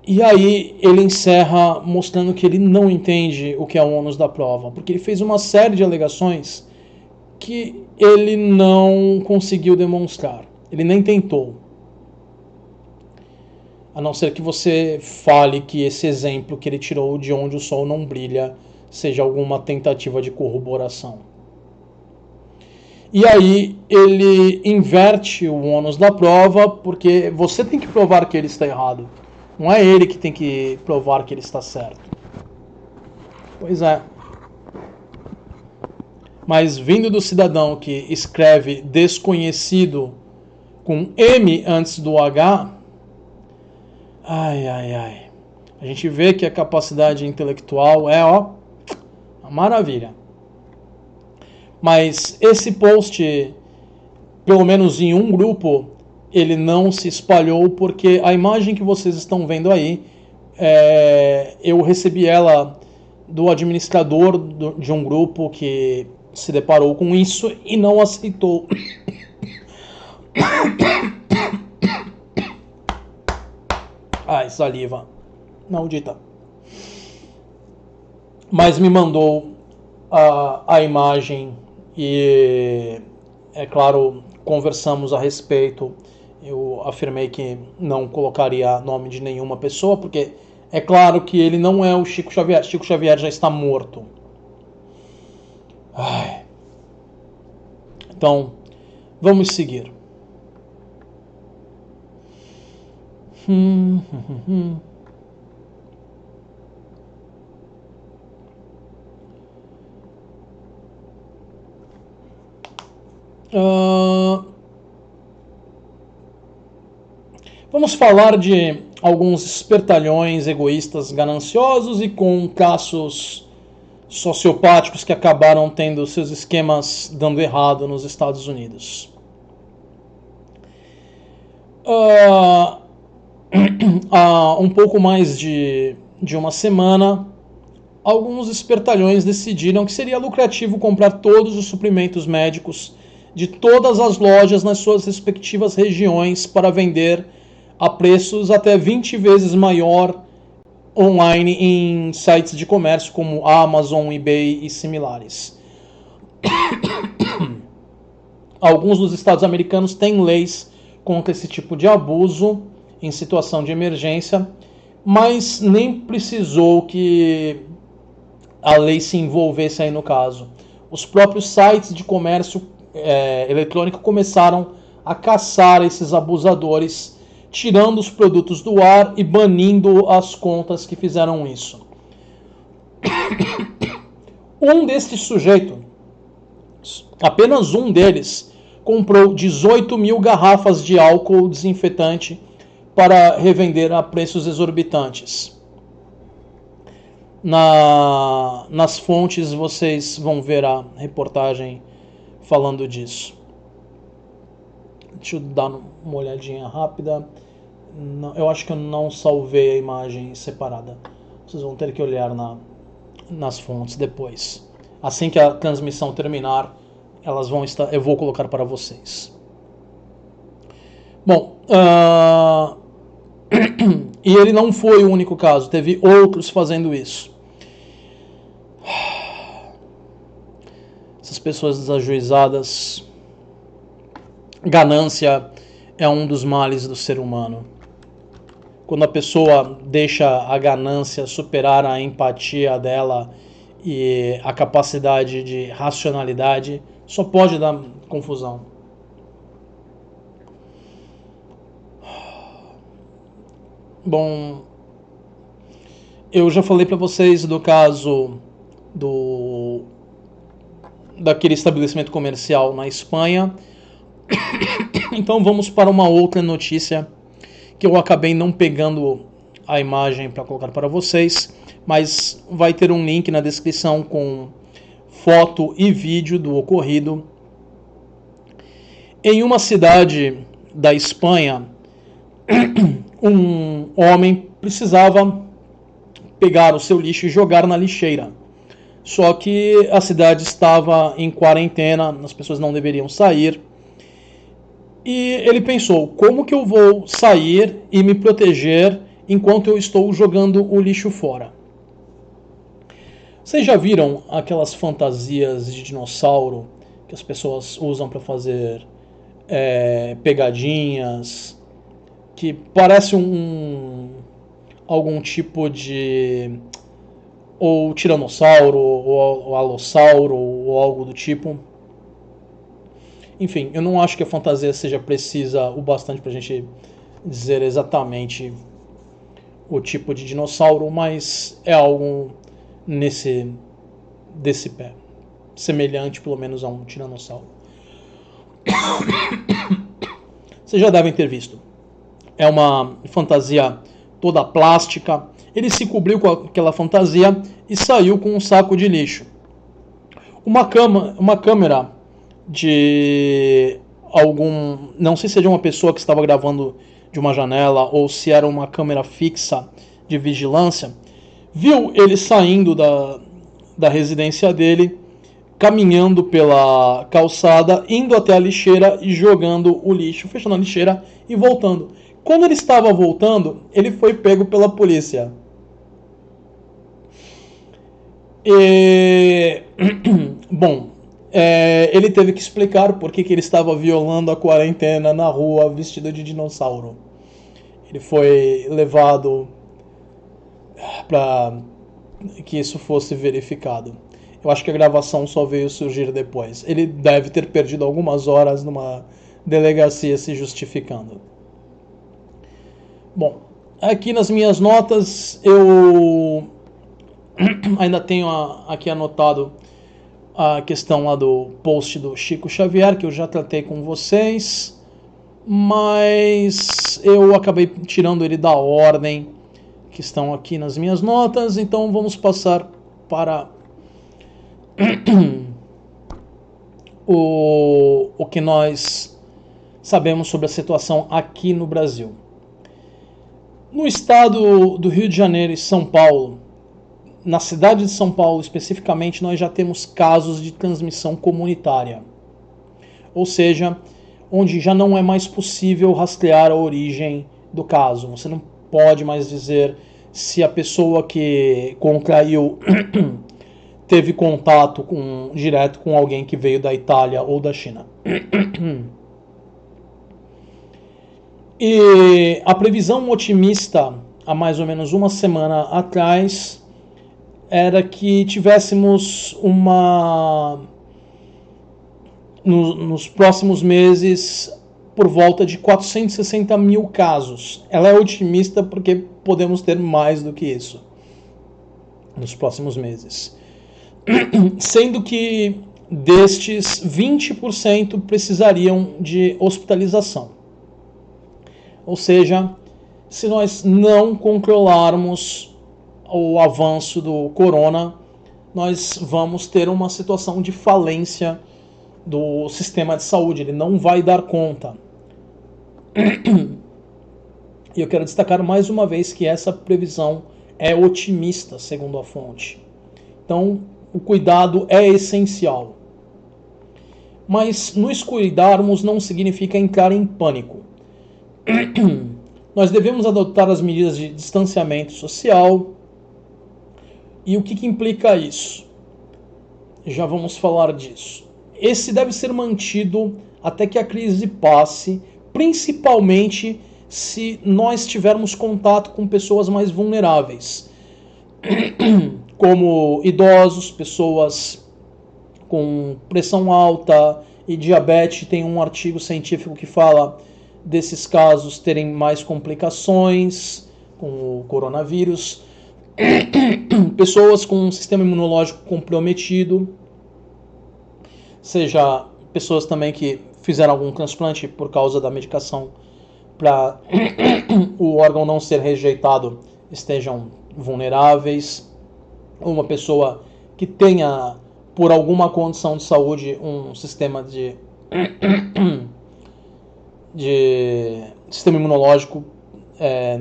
E aí ele encerra mostrando que ele não entende o que é o ônus da prova, porque ele fez uma série de alegações que ele não conseguiu demonstrar. Ele nem tentou. A não ser que você fale que esse exemplo que ele tirou de onde o sol não brilha seja alguma tentativa de corroboração. E aí ele inverte o ônus da prova, porque você tem que provar que ele está errado. Não é ele que tem que provar que ele está certo. Pois é. Mas vindo do cidadão que escreve desconhecido com M antes do H, ai. A gente vê que a capacidade intelectual é, uma maravilha. Mas esse post, pelo menos em um grupo, ele não se espalhou porque a imagem que vocês estão vendo aí, eu recebi ela do administrador de um grupo que se deparou com isso e não aceitou. Ai, saliva. Maldita. Mas me mandou a imagem e, é claro, conversamos a respeito. Eu afirmei que não colocaria nome de nenhuma pessoa, porque é claro que ele não é o Chico Xavier. Chico Xavier já está morto. Ai. Então, vamos seguir. Vamos falar de alguns espertalhões egoístas gananciosos e com traços sociopáticos que acabaram tendo seus esquemas dando errado nos Estados Unidos. Há um pouco mais de uma semana, alguns espertalhões decidiram que seria lucrativo comprar todos os suprimentos médicos de todas as lojas nas suas respectivas regiões para vender a preços até 20 vezes maior online em sites de comércio como Amazon, eBay e similares. Alguns dos estados americanos têm leis contra esse tipo de abuso em situação de emergência, mas nem precisou que a lei se envolvesse aí no caso. Os próprios sites de comércio eletrônico começaram a caçar esses abusadores, tirando os produtos do ar e banindo as contas que fizeram isso. Um destes sujeitos, apenas um deles, comprou 18 mil garrafas de álcool desinfetante para revender a preços exorbitantes. Nas fontes vocês vão ver a reportagem falando disso. Deixa eu dar uma olhadinha rápida. Não, eu acho que eu não salvei a imagem separada. Vocês vão ter que olhar nas fontes depois. Assim que a transmissão terminar, elas vão estar. Eu vou colocar para vocês. Bom, e ele não foi o único caso. Teve outros fazendo isso. Essas pessoas desajuizadas. Ganância é um dos males do ser humano. Quando a pessoa deixa a ganância superar a empatia dela e a capacidade de racionalidade, só pode dar confusão. Bom, eu já falei para vocês do caso daquele estabelecimento comercial na Espanha. Então vamos para uma outra notícia que eu acabei não pegando a imagem para colocar para vocês, mas vai ter um link na descrição com foto e vídeo do ocorrido. Em uma cidade da Espanha, um homem precisava pegar o seu lixo e jogar na lixeira. Só que a cidade estava em quarentena, as pessoas não deveriam sair. E ele pensou, como que eu vou sair e me proteger enquanto eu estou jogando o lixo fora? Vocês já viram aquelas fantasias de dinossauro que as pessoas usam para fazer pegadinhas, que parece algum tipo de ou tiranossauro ou alossauro ou algo do tipo? Enfim, eu não acho que a fantasia seja precisa o bastante para a gente dizer exatamente o tipo de dinossauro, mas é algo desse pé, semelhante pelo menos a um tiranossauro. Vocês já devem ter visto. É uma fantasia toda plástica. Ele se cobriu com aquela fantasia e saiu com um saco de lixo. Uma câmera de não sei se é de uma pessoa que estava gravando de uma janela ou se era uma câmera fixa de vigilância, viu ele saindo da residência dele, caminhando pela calçada, indo até a lixeira e jogando o lixo, fechando a lixeira e voltando. Quando ele estava voltando, ele foi pego pela polícia. Bom, ele teve que explicar por que ele estava violando a quarentena na rua vestido de dinossauro. Ele foi levado para que isso fosse verificado. Eu acho que a gravação só veio surgir depois. Ele deve ter perdido algumas horas numa delegacia se justificando. Bom, aqui nas minhas notas eu ainda tenho aqui anotado a questão lá do post do Chico Xavier, que eu já tratei com vocês, mas eu acabei tirando ele da ordem que estão aqui nas minhas notas, então vamos passar para o que nós sabemos sobre a situação aqui no Brasil. No estado do Rio de Janeiro e São Paulo, na cidade de São Paulo especificamente, nós já temos casos de transmissão comunitária. Ou seja, onde já não é mais possível rastrear a origem do caso. Você não pode mais dizer se a pessoa que contraiu teve contato direto com alguém que veio da Itália ou da China. E a previsão otimista, há mais ou menos uma semana atrás, era que tivéssemos nos próximos meses por volta de 460 mil casos. Ela é otimista porque podemos ter mais do que isso nos próximos meses. Sendo que destes 20% precisariam de hospitalização. Ou seja, se nós não controlarmos o avanço do corona, nós vamos ter uma situação de falência do sistema de saúde. Ele não vai dar conta. E eu quero destacar mais uma vez que essa previsão é otimista, segundo a fonte. Então, o cuidado é essencial. Mas nos cuidarmos não significa entrar em pânico. Nós devemos adotar as medidas de distanciamento social. E o que implica isso? Já vamos falar disso. Esse deve ser mantido até que a crise passe, principalmente se nós tivermos contato com pessoas mais vulneráveis, como idosos, pessoas com pressão alta e diabetes. Tem um artigo científico que fala desses casos terem mais complicações com o coronavírus. Pessoas com um sistema imunológico comprometido, seja pessoas também que fizeram algum transplante por causa da medicação para o órgão não ser rejeitado estejam vulneráveis, ou uma pessoa que tenha, por alguma condição de saúde, um sistema de sistema imunológico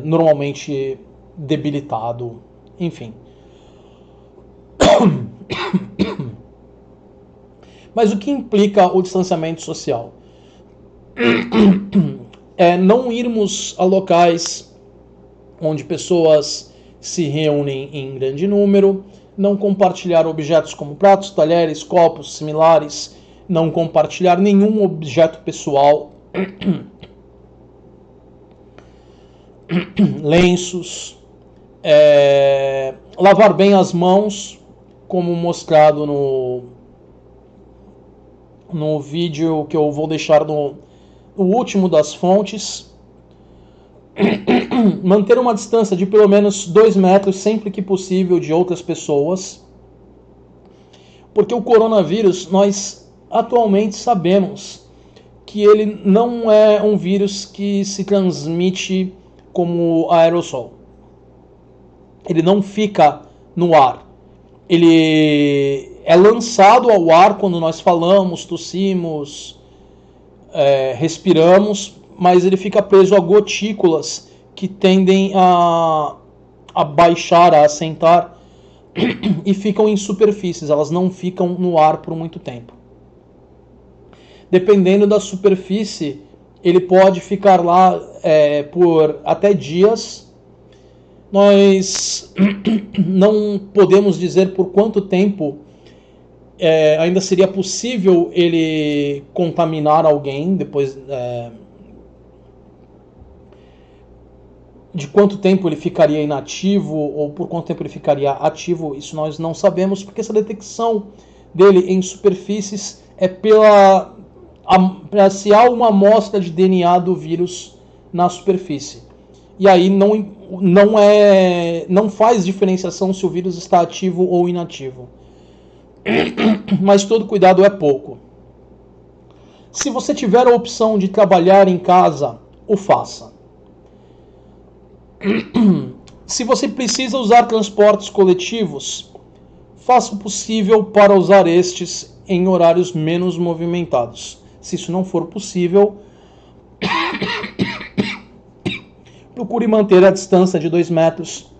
normalmente debilitado, enfim. Mas o que implica o distanciamento social? É não irmos a locais onde pessoas se reúnem em grande número, não compartilhar objetos como pratos, talheres, copos similares, não compartilhar nenhum objeto pessoal, lenços, lavar bem as mãos, como mostrado no vídeo que eu vou deixar no último das fontes. Manter uma distância de pelo menos 2 metros sempre que possível de outras pessoas, porque o coronavírus, nós atualmente sabemos que ele não é um vírus que se transmite como aerossol. Ele não fica no ar. Ele é lançado ao ar quando nós falamos, tossimos, respiramos, mas ele fica preso a gotículas que tendem a baixar, a assentar e ficam em superfícies, elas não ficam no ar por muito tempo. Dependendo da superfície, ele pode ficar lá por até dias. Nós não podemos dizer por quanto tempo ainda seria possível ele contaminar alguém depois de quanto tempo ele ficaria inativo ou por quanto tempo ele ficaria ativo. Isso nós não sabemos, porque essa detecção dele em superfícies é se há uma amostra de DNA do vírus na superfície. E aí não faz diferenciação se o vírus está ativo ou inativo. Mas todo cuidado é pouco. Se você tiver a opção de trabalhar em casa, o faça. Se você precisa usar transportes coletivos, faça o possível para usar estes em horários menos movimentados. Se isso não for possível, procure manter a distância de 2 metros.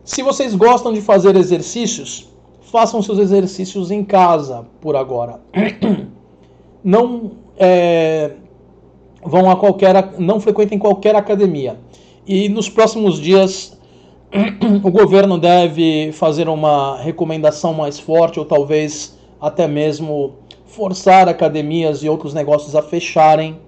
Se vocês gostam de fazer exercícios, façam seus exercícios em casa por agora. Não não frequentem qualquer academia. E nos próximos dias o governo deve fazer uma recomendação mais forte, ou talvez até mesmo forçar academias e outros negócios a fecharem,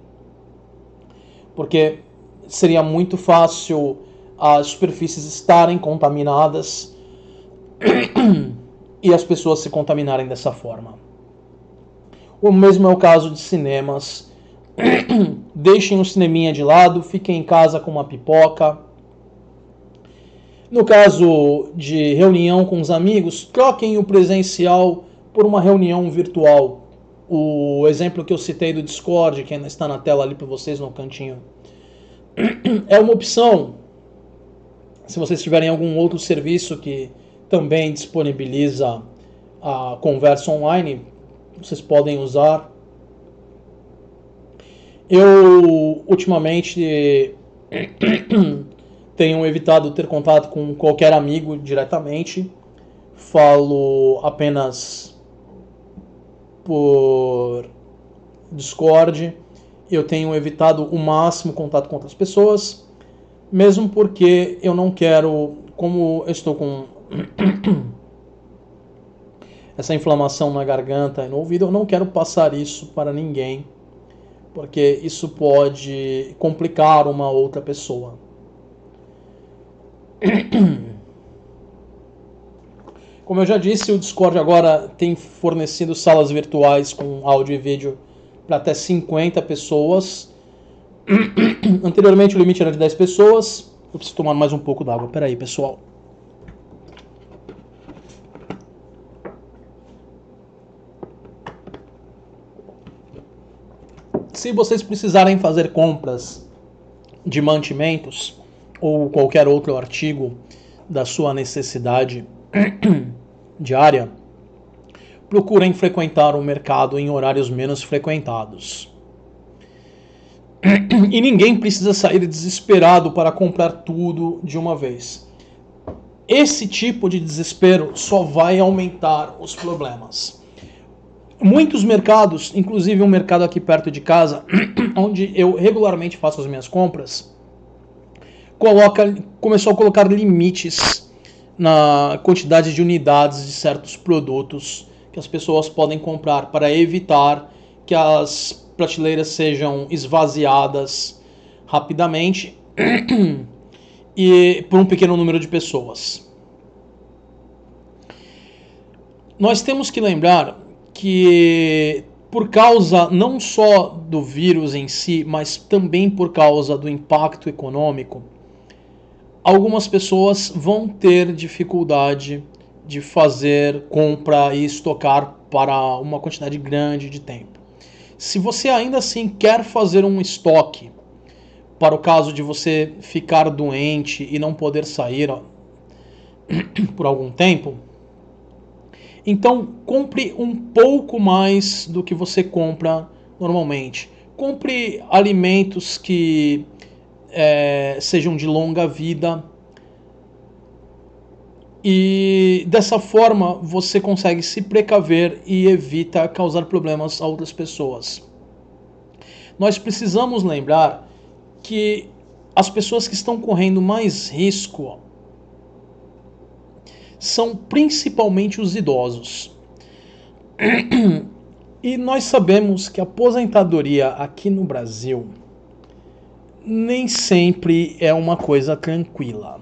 porque seria muito fácil as superfícies estarem contaminadas e as pessoas se contaminarem dessa forma. O mesmo é o caso de cinemas. Deixem o cineminha de lado, fiquem em casa com uma pipoca. No caso de reunião com os amigos, troquem o presencial por uma reunião virtual. O exemplo que eu citei do Discord, que ainda está na tela ali para vocês no cantinho, é uma opção. Se vocês tiverem algum outro serviço que também disponibiliza a conversa online, vocês podem usar. Eu, ultimamente, tenho evitado ter contato com qualquer amigo diretamente. Falo apenas por Discord. Eu tenho evitado o máximo contato com outras pessoas, mesmo porque eu não quero, como eu estou com essa inflamação na garganta e no ouvido, eu não quero passar isso para ninguém, porque isso pode complicar uma outra pessoa. Como eu já disse, o Discord agora tem fornecido salas virtuais com áudio e vídeo para até 50 pessoas. Anteriormente o limite era de 10 pessoas. Eu preciso tomar mais um pouco d'água. Pera aí, pessoal. Se vocês precisarem fazer compras de mantimentos ou qualquer outro artigo da sua necessidade diária, procurem frequentar o mercado em horários menos frequentados. E ninguém precisa sair desesperado para comprar tudo de uma vez. Esse tipo de desespero só vai aumentar os problemas. Muitos mercados, inclusive um mercado aqui perto de casa, onde eu regularmente faço as minhas compras, começou a colocar limites na quantidade de unidades de certos produtos que as pessoas podem comprar para evitar que as prateleiras sejam esvaziadas rapidamente e por um pequeno número de pessoas. Nós temos que lembrar que por causa não só do vírus em si, mas também por causa do impacto econômico, algumas pessoas vão ter dificuldade de fazer compra e estocar para uma quantidade grande de tempo. Se você ainda assim quer fazer um estoque para o caso de você ficar doente e não poder sair por algum tempo, então compre um pouco mais do que você compra normalmente. Compre alimentos que sejam de longa vida, e dessa forma você consegue se precaver e evita causar problemas a outras pessoas. Nós precisamos lembrar que as pessoas que estão correndo mais risco são principalmente os idosos. E nós sabemos que a aposentadoria aqui no Brasil nem sempre é uma coisa tranquila.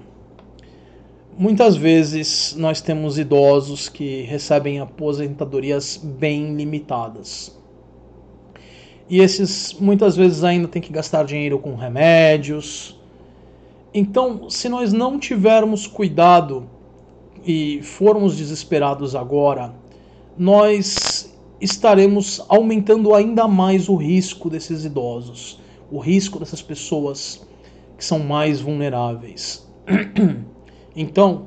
Muitas vezes nós temos idosos que recebem aposentadorias bem limitadas. E esses muitas vezes ainda têm que gastar dinheiro com remédios. Então, se nós não tivermos cuidado e formos desesperados agora, nós estaremos aumentando ainda mais o risco desses idosos, o risco dessas pessoas que são mais vulneráveis. Então,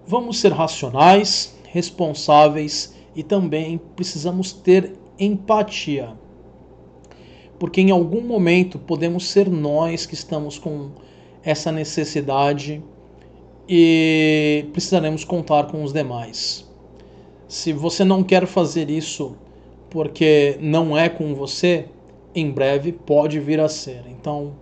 vamos ser racionais, responsáveis e também precisamos ter empatia. Porque em algum momento podemos ser nós que estamos com essa necessidade e precisaremos contar com os demais. Se você não quer fazer isso porque não é com você, em breve pode vir a ser. Então,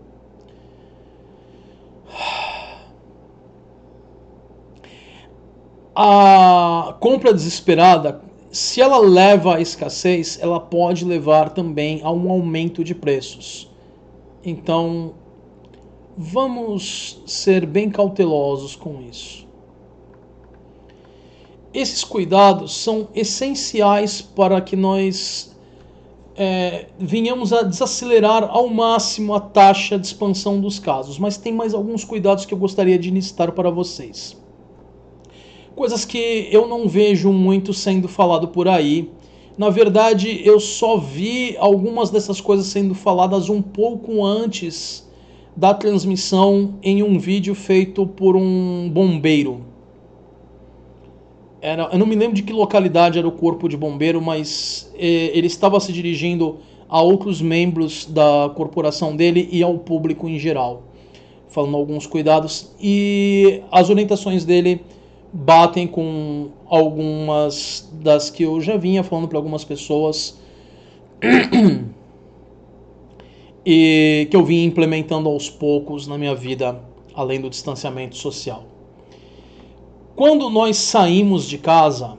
a compra desesperada, se ela leva à escassez, ela pode levar também a um aumento de preços. Então, vamos ser bem cautelosos com isso. Esses cuidados são essenciais para que nós venhamos a desacelerar ao máximo a taxa de expansão dos casos. Mas tem mais alguns cuidados que eu gostaria de listar para vocês. Coisas que eu não vejo muito sendo falado por aí. Na verdade, eu só vi algumas dessas coisas sendo faladas um pouco antes da transmissão em um vídeo feito por um bombeiro. Eu não me lembro de que localidade era o corpo de bombeiro, mas ele estava se dirigindo a outros membros da corporação dele e ao público em geral, falando alguns cuidados, e as orientações dele batem com algumas das que eu já vinha falando para algumas pessoas e que eu vim implementando aos poucos na minha vida, além do distanciamento social. Quando nós saímos de casa,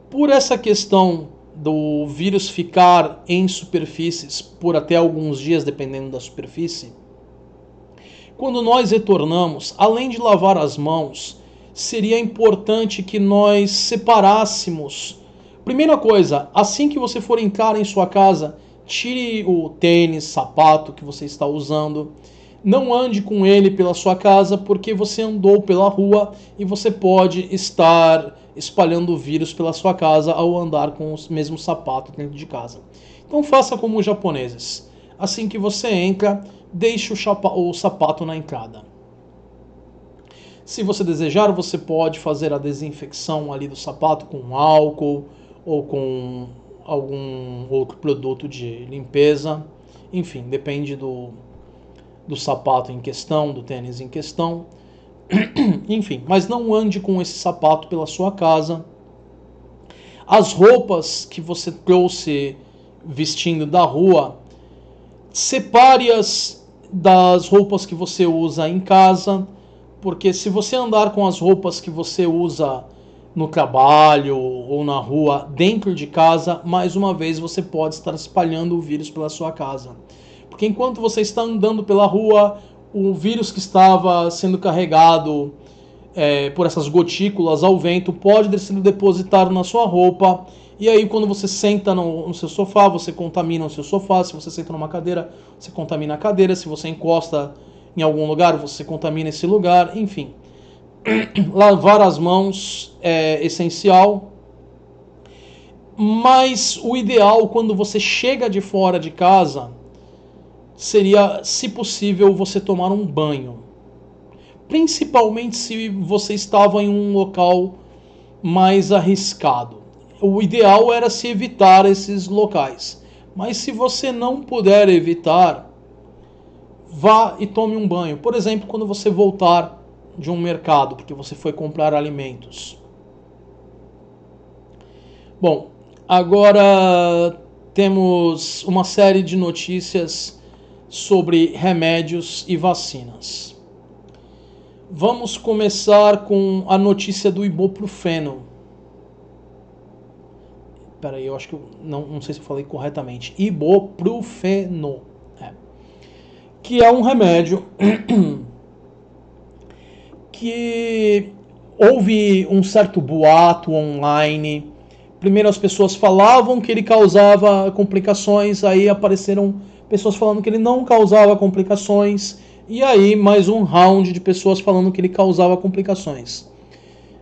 por essa questão do vírus ficar em superfícies por até alguns dias, dependendo da superfície, quando nós retornamos, além de lavar as mãos, seria importante que nós separássemos. Primeira coisa, assim que você for entrar em sua casa, tire o tênis, sapato que você está usando. Não ande com ele pela sua casa, porque você andou pela rua e você pode estar espalhando o vírus pela sua casa ao andar com o mesmo sapato dentro de casa. Então faça como os japoneses. Assim que você entra, deixe o sapato na entrada. Se você desejar, você pode fazer a desinfecção ali do sapato com álcool ou com algum outro produto de limpeza. Enfim, depende do sapato em questão, do tênis em questão. Enfim, mas não ande com esse sapato pela sua casa. As roupas que você trouxe vestindo da rua, separe-as das roupas que você usa em casa, porque se você andar com as roupas que você usa no trabalho ou na rua dentro de casa, mais uma vez você pode estar espalhando o vírus pela sua casa. Porque enquanto você está andando pela rua, o vírus que estava sendo carregado por essas gotículas ao vento pode ter sido depositado na sua roupa. E aí quando você senta no seu sofá, você contamina o seu sofá. Se você senta numa cadeira, você contamina a cadeira. Se você encosta em algum lugar, você contamina esse lugar. Enfim, lavar as mãos é essencial. Mas o ideal, quando você chega de fora de casa, seria, se possível, você tomar um banho. Principalmente se você estava em um local mais arriscado. O ideal era se evitar esses locais. Mas se você não puder evitar, vá e tome um banho. Por exemplo, quando você voltar de um mercado, porque você foi comprar alimentos. Bom, agora temos uma série de notícias sobre remédios e vacinas. Vamos começar com a notícia do ibuprofeno. Peraí, eu acho que não sei se eu falei corretamente. Ibuprofeno. Que é um remédio que houve um certo boato online. Primeiro as pessoas falavam que ele causava complicações, aí apareceram pessoas falando que ele não causava complicações, e aí mais um round de pessoas falando que ele causava complicações.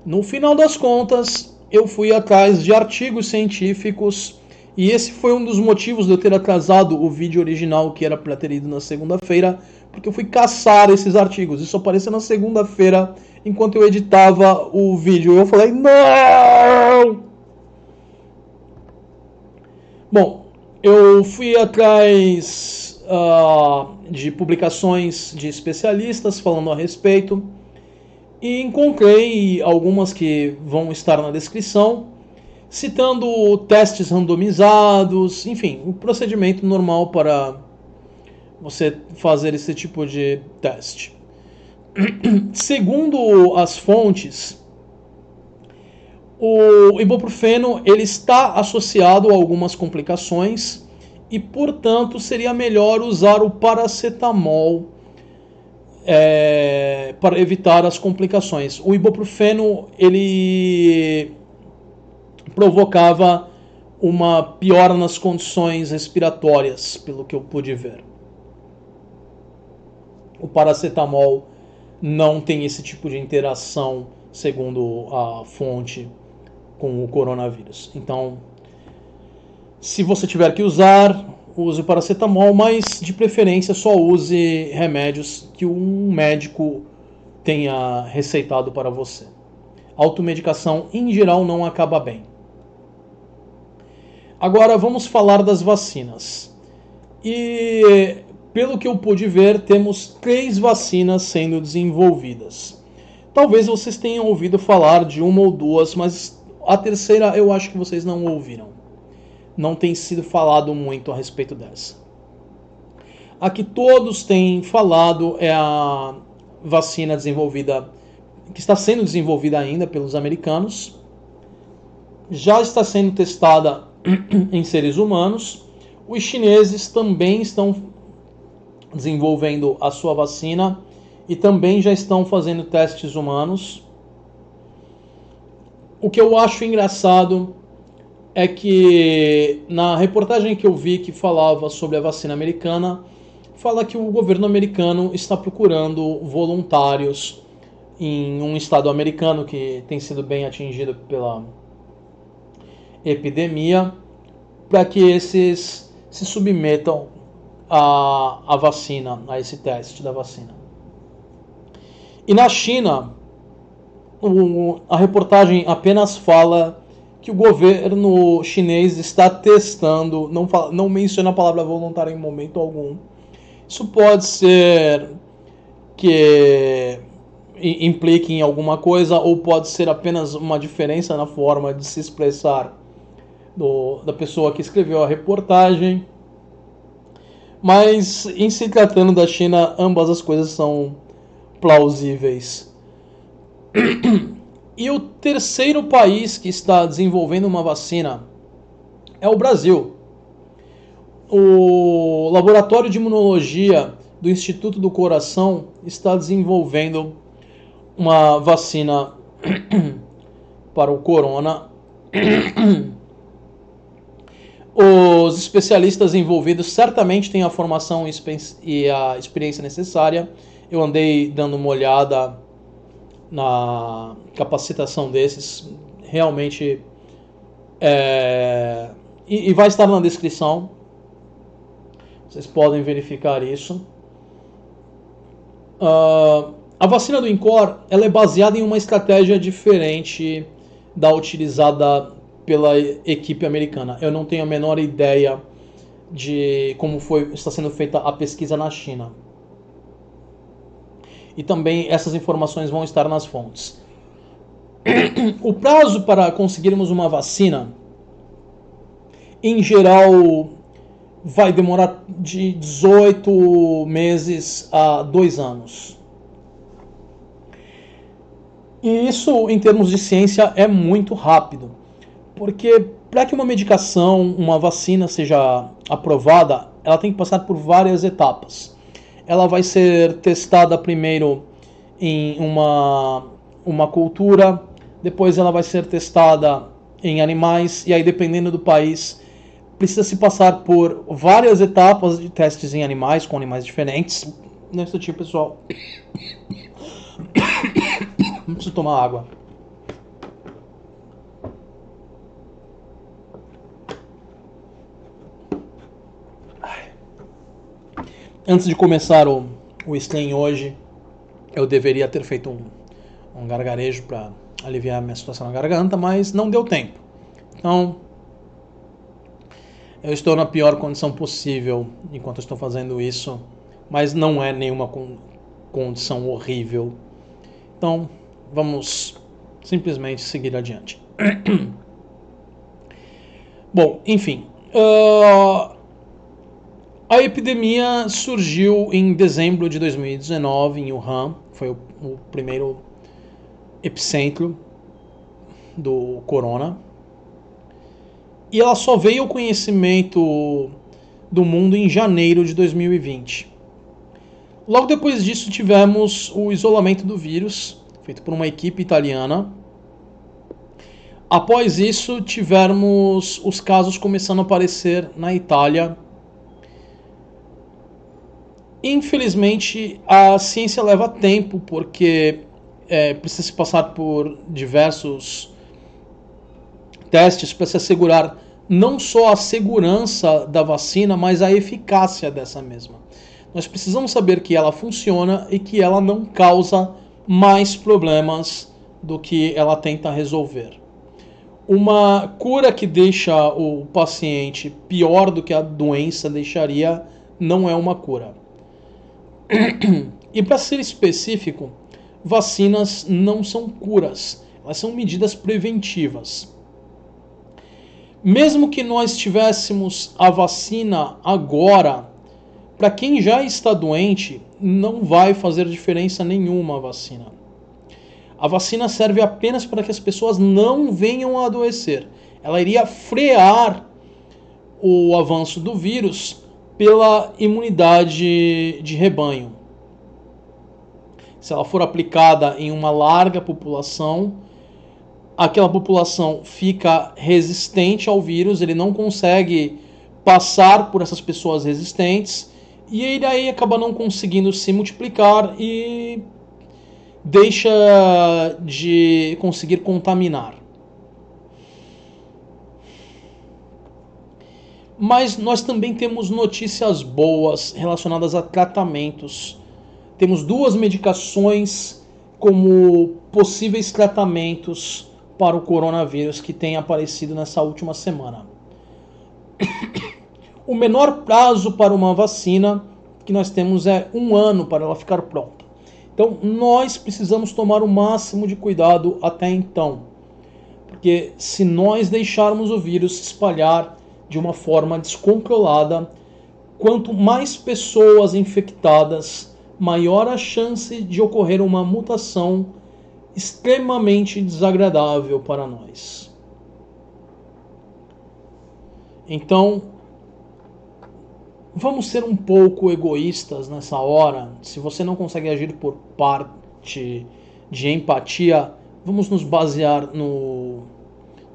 No final das contas, eu fui atrás de artigos científicos, e esse foi um dos motivos de eu ter atrasado o vídeo original, que era para ter ido na segunda-feira, porque eu fui caçar esses artigos. Isso apareceu na segunda-feira, enquanto eu editava o vídeo. Eu falei, não! Bom, eu fui atrás de publicações de especialistas falando a respeito e encontrei algumas que vão estar na descrição, citando testes randomizados, enfim, um procedimento normal para você fazer esse tipo de teste. Segundo as fontes, o ibuprofeno ele está associado a algumas complicações e, portanto, seria melhor usar o paracetamol para evitar as complicações. O ibuprofeno ele provocava uma piora nas condições respiratórias, pelo que eu pude ver. O paracetamol não tem esse tipo de interação, segundo a fonte, com o coronavírus. Então, se você tiver que usar, use o paracetamol, mas de preferência só use remédios que um médico tenha receitado para você. Automedicação, em geral, não acaba bem. Agora vamos falar das vacinas. E pelo que eu pude ver, temos 3 vacinas sendo desenvolvidas. Talvez vocês tenham ouvido falar de uma ou duas, mas a terceira eu acho que vocês não ouviram. Não tem sido falado muito a respeito dessa. A que todos têm falado é a vacina desenvolvida, que está sendo desenvolvida ainda pelos americanos. Já está sendo testada em seres humanos. Os chineses também estão desenvolvendo a sua vacina e também já estão fazendo testes humanos. O que eu acho engraçado é que na reportagem que eu vi que falava sobre a vacina americana, fala que o governo americano está procurando voluntários em um estado americano que tem sido bem atingido pela epidemia, para que esses se submetam a vacina, a esse teste da vacina. E na China, a reportagem apenas fala que o governo chinês está testando, não menciona a palavra voluntário em momento algum. Isso pode ser que implique em alguma coisa, ou pode ser apenas uma diferença na forma de se expressar da pessoa que escreveu a reportagem. Mas, em se tratando da China, ambas as coisas são plausíveis. E o terceiro país que está desenvolvendo uma vacina é o Brasil. O Laboratório de Imunologia do Instituto do Coração está desenvolvendo uma vacina para o corona. Os especialistas envolvidos certamente têm a formação e a experiência necessária. Eu andei dando uma olhada na capacitação desses. Realmente e vai estar na descrição. Vocês podem verificar isso. A vacina do InCor ela é baseada em uma estratégia diferente da utilizada pela equipe americana. Eu não tenho a menor ideia de como está sendo feita a pesquisa na China. E também essas informações vão estar nas fontes. O prazo para conseguirmos uma vacina, em geral, vai demorar de 18 meses a 2 anos. E isso, em termos de ciência, é muito rápido. Porque para que uma medicação, uma vacina seja aprovada, ela tem que passar por várias etapas. Ela vai ser testada primeiro em uma cultura, depois ela vai ser testada em animais, e aí dependendo do país, precisa se passar por várias etapas de testes em animais, com animais diferentes. Nesse tipo, pessoal, não preciso tomar água. Antes de começar o stream hoje, eu deveria ter feito um gargarejo para aliviar a minha situação na garganta, mas não deu tempo. Então, eu estou na pior condição possível enquanto estou fazendo isso, mas não é nenhuma condição horrível. Então, vamos simplesmente seguir adiante. Bom, enfim. A epidemia surgiu em dezembro de 2019 em Wuhan, foi o primeiro epicentro do corona. E ela só veio ao conhecimento do mundo em janeiro de 2020. Logo depois disso tivemos o isolamento do vírus, feito por uma equipe italiana. Após isso tivemos os casos começando a aparecer na Itália. Infelizmente, a ciência leva tempo, porque precisa se passar por diversos testes para se assegurar não só a segurança da vacina, mas a eficácia dessa mesma. Nós precisamos saber que ela funciona e que ela não causa mais problemas do que ela tenta resolver. Uma cura que deixa o paciente pior do que a doença deixaria não é uma cura. E para ser específico, vacinas não são curas, elas são medidas preventivas. Mesmo que nós tivéssemos a vacina agora, para quem já está doente, não vai fazer diferença nenhuma a vacina. A vacina serve apenas para que as pessoas não venham a adoecer. Ela iria frear o avanço do vírus pela imunidade de rebanho. Se ela for aplicada em uma larga população, aquela população fica resistente ao vírus, ele não consegue passar por essas pessoas resistentes, e ele aí acaba não conseguindo se multiplicar e deixa de conseguir contaminar. Mas nós também temos notícias boas relacionadas a tratamentos. Temos 2 medicações como possíveis tratamentos para o coronavírus que têm aparecido nessa última semana. O menor prazo para uma vacina que nós temos é 1 ano para ela ficar pronta. Então nós precisamos tomar o máximo de cuidado até então. Porque se nós deixarmos o vírus se espalhar de uma forma descontrolada, quanto mais pessoas infectadas, maior a chance de ocorrer uma mutação extremamente desagradável para nós. Então, vamos ser um pouco egoístas nessa hora. Se você não consegue agir por parte de empatia, vamos nos basear no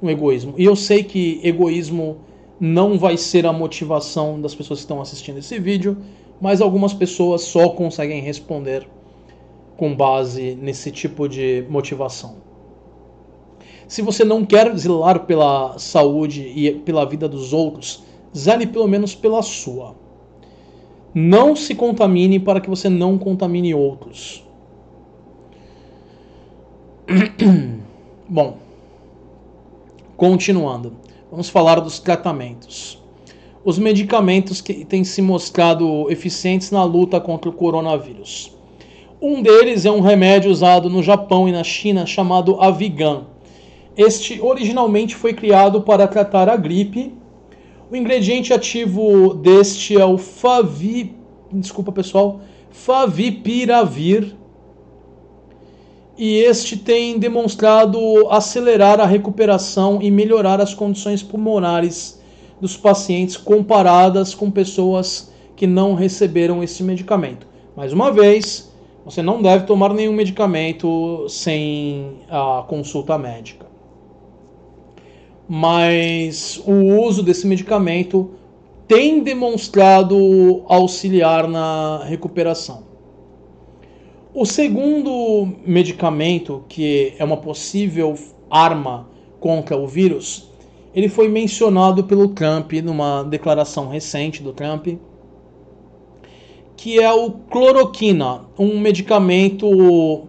egoísmo. E eu sei que egoísmo não vai ser a motivação das pessoas que estão assistindo esse vídeo, mas algumas pessoas só conseguem responder com base nesse tipo de motivação. Se você não quer zelar pela saúde e pela vida dos outros, zele pelo menos pela sua. Não se contamine para que você não contamine outros. Bom, continuando, vamos falar dos tratamentos. Os medicamentos que têm se mostrado eficientes na luta contra o coronavírus. Um deles é um remédio usado no Japão e na China chamado Avigan. Este originalmente foi criado para tratar a gripe. O ingrediente ativo deste é o favipiravir. E este tem demonstrado acelerar a recuperação e melhorar as condições pulmonares dos pacientes comparadas com pessoas que não receberam esse medicamento. Mais uma vez, você não deve tomar nenhum medicamento sem a consulta médica. Mas o uso desse medicamento tem demonstrado auxiliar na recuperação. O segundo medicamento, que é uma possível arma contra o vírus, ele foi mencionado pelo Trump numa declaração recente do Trump, que é o cloroquina, um medicamento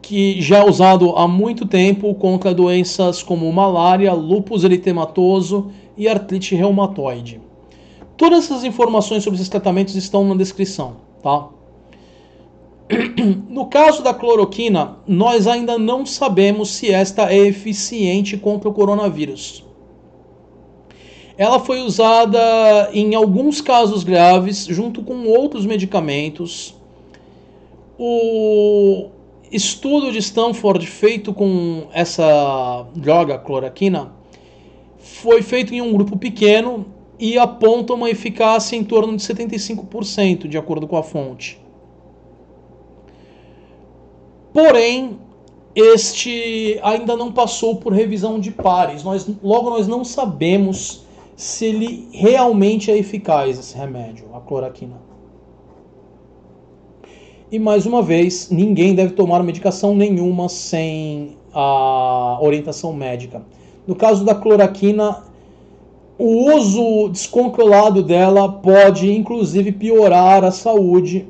que já é usado há muito tempo contra doenças como malária, lúpus eritematoso e artrite reumatoide. Todas essas informações sobre esses tratamentos estão na descrição, tá? No caso da cloroquina, nós ainda não sabemos se esta é eficiente contra o coronavírus. Ela foi usada em alguns casos graves, junto com outros medicamentos. O estudo de Stanford feito com essa droga, cloroquina, foi feito em um grupo pequeno e aponta uma eficácia em torno de 75%, de acordo com a fonte. Porém, este ainda não passou por revisão de pares. Nós não sabemos se ele realmente é eficaz, esse remédio, a cloroquina. E mais uma vez, ninguém deve tomar medicação nenhuma sem a orientação médica. No caso da cloroquina, o uso descontrolado dela pode inclusive piorar a saúde,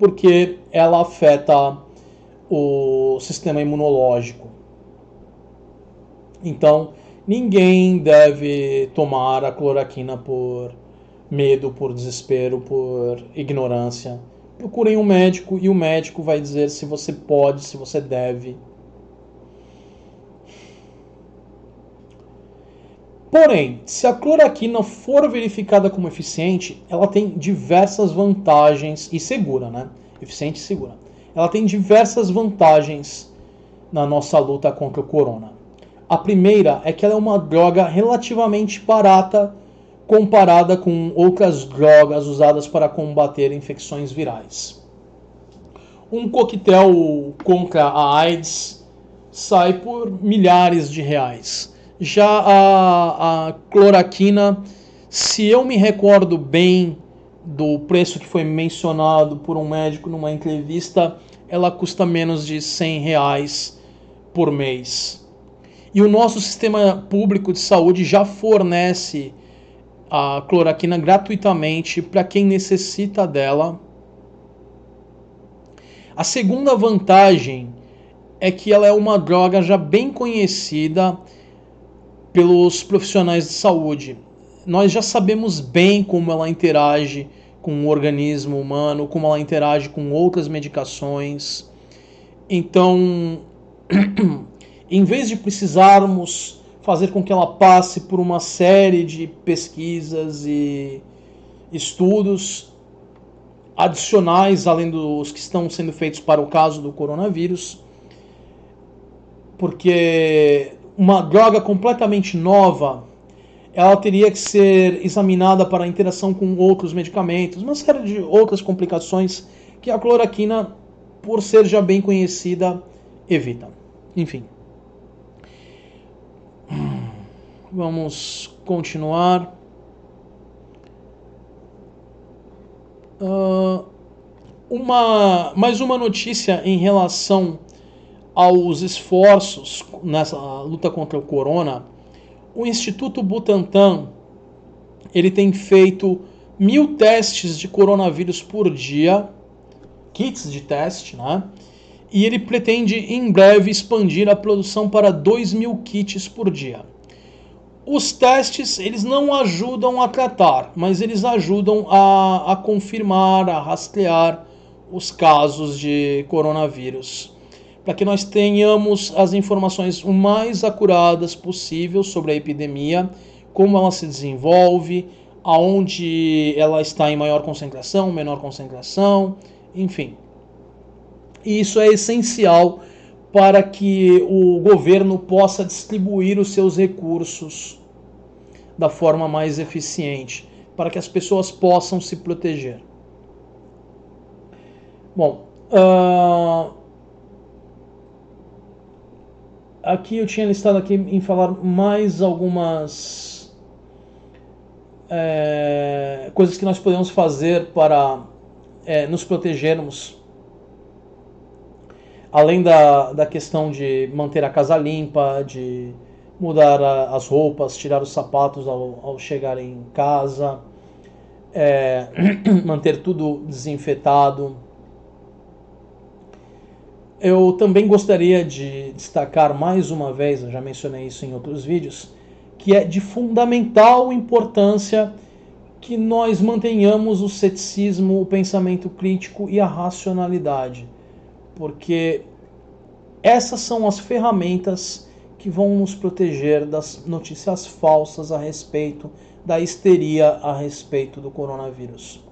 porque ela afeta o sistema imunológico. Então, ninguém deve tomar a cloroquina por medo, por desespero, por ignorância. Procurem um médico e o médico vai dizer se você pode, se você deve. Porém, se a cloroquina for verificada como eficiente, ela tem diversas vantagens e segura, né? Eficiente e segura. Ela tem diversas vantagens na nossa luta contra o corona. A primeira é que ela é uma droga relativamente barata comparada com outras drogas usadas para combater infecções virais. Um coquetel contra a AIDS sai por milhares de reais. Já a cloroquina, se eu me recordo bem do preço que foi mencionado por um médico numa entrevista, ela custa menos de R$100 por mês. E o nosso sistema público de saúde já fornece a cloroquina gratuitamente para quem necessita dela. A segunda vantagem é que ela é uma droga já bem conhecida pelos profissionais de saúde. Nós já sabemos bem como ela interage com o organismo humano, como ela interage com outras medicações. Então, em vez de precisarmos fazer com que ela passe por uma série de pesquisas e estudos adicionais, além dos que estão sendo feitos para o caso do coronavírus, porque uma droga completamente nova, ela teria que ser examinada para a interação com outros medicamentos, uma série de outras complicações que a cloroquina, por ser já bem conhecida, evita. Enfim. Vamos continuar. Mais uma notícia em relação aos esforços nessa luta contra o corona. O Instituto Butantan, ele tem feito 1.000 testes de coronavírus por dia, kits de teste, né? E ele pretende em breve expandir a produção para 2.000 kits por dia. Os testes, eles não ajudam a tratar, mas eles ajudam a confirmar, a rastrear os casos de coronavírus, para que nós tenhamos as informações o mais acuradas possível sobre a epidemia, como ela se desenvolve, aonde ela está em maior concentração, menor concentração, enfim. E isso é essencial para que o governo possa distribuir os seus recursos da forma mais eficiente, para que as pessoas possam se proteger. Bom, aqui eu tinha listado aqui em falar mais algumas coisas que nós podemos fazer para nos protegermos. Além da questão de manter a casa limpa, de mudar as roupas, tirar os sapatos ao chegar em casa, manter tudo desinfetado. Eu também gostaria de destacar mais uma vez, eu já mencionei isso em outros vídeos, que é de fundamental importância que nós mantenhamos o ceticismo, o pensamento crítico e a racionalidade, porque essas são as ferramentas que vão nos proteger das notícias falsas a respeito da histeria a respeito do coronavírus.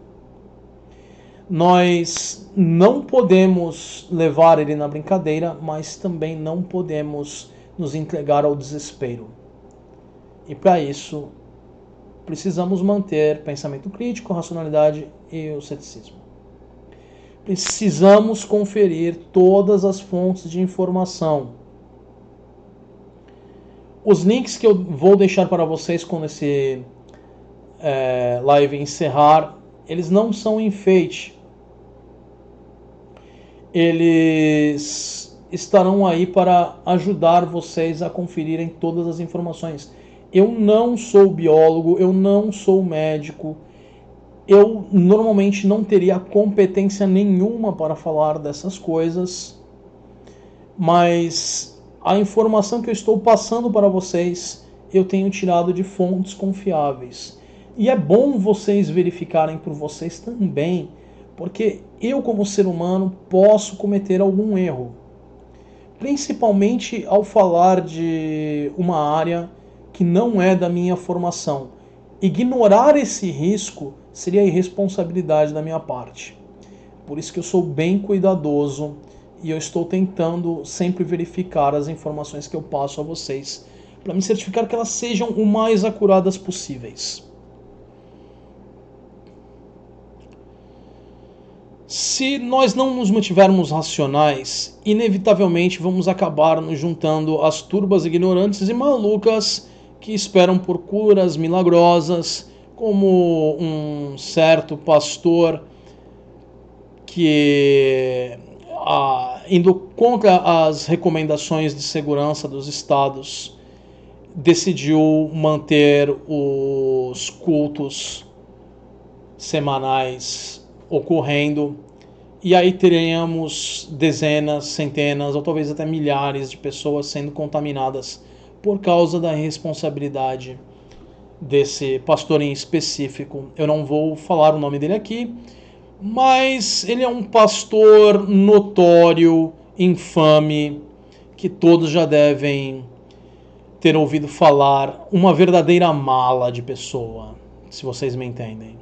Nós não podemos levar ele na brincadeira, mas também não podemos nos entregar ao desespero. E para isso, precisamos manter pensamento crítico, racionalidade e o ceticismo. Precisamos conferir todas as fontes de informação. Os links que eu vou deixar para vocês quando esse live encerrar, eles não são enfeite. Eles estarão aí para ajudar vocês a conferirem todas as informações. Eu não sou biólogo, eu não sou médico, eu normalmente não teria competência nenhuma para falar dessas coisas, mas a informação que eu estou passando para vocês, eu tenho tirado de fontes confiáveis. E é bom vocês verificarem por vocês também, porque eu, como ser humano, posso cometer algum erro. Principalmente ao falar de uma área que não é da minha formação. Ignorar esse risco seria irresponsabilidade da minha parte. Por isso que eu sou bem cuidadoso e eu estou tentando sempre verificar as informações que eu passo a vocês, para me certificar que elas sejam o mais acuradas possíveis. Se nós não nos mantivermos racionais, inevitavelmente vamos acabar nos juntando às turbas ignorantes e malucas que esperam por curas milagrosas, como um certo pastor que, indo contra as recomendações de segurança dos estados, decidiu manter os cultos semanais ocorrendo, e aí teremos dezenas, centenas ou talvez até milhares de pessoas sendo contaminadas por causa da irresponsabilidade desse pastor em específico. Eu não vou falar o nome dele aqui, mas ele é um pastor notório, infame, que todos já devem ter ouvido falar, uma verdadeira mala de pessoa, se vocês me entendem.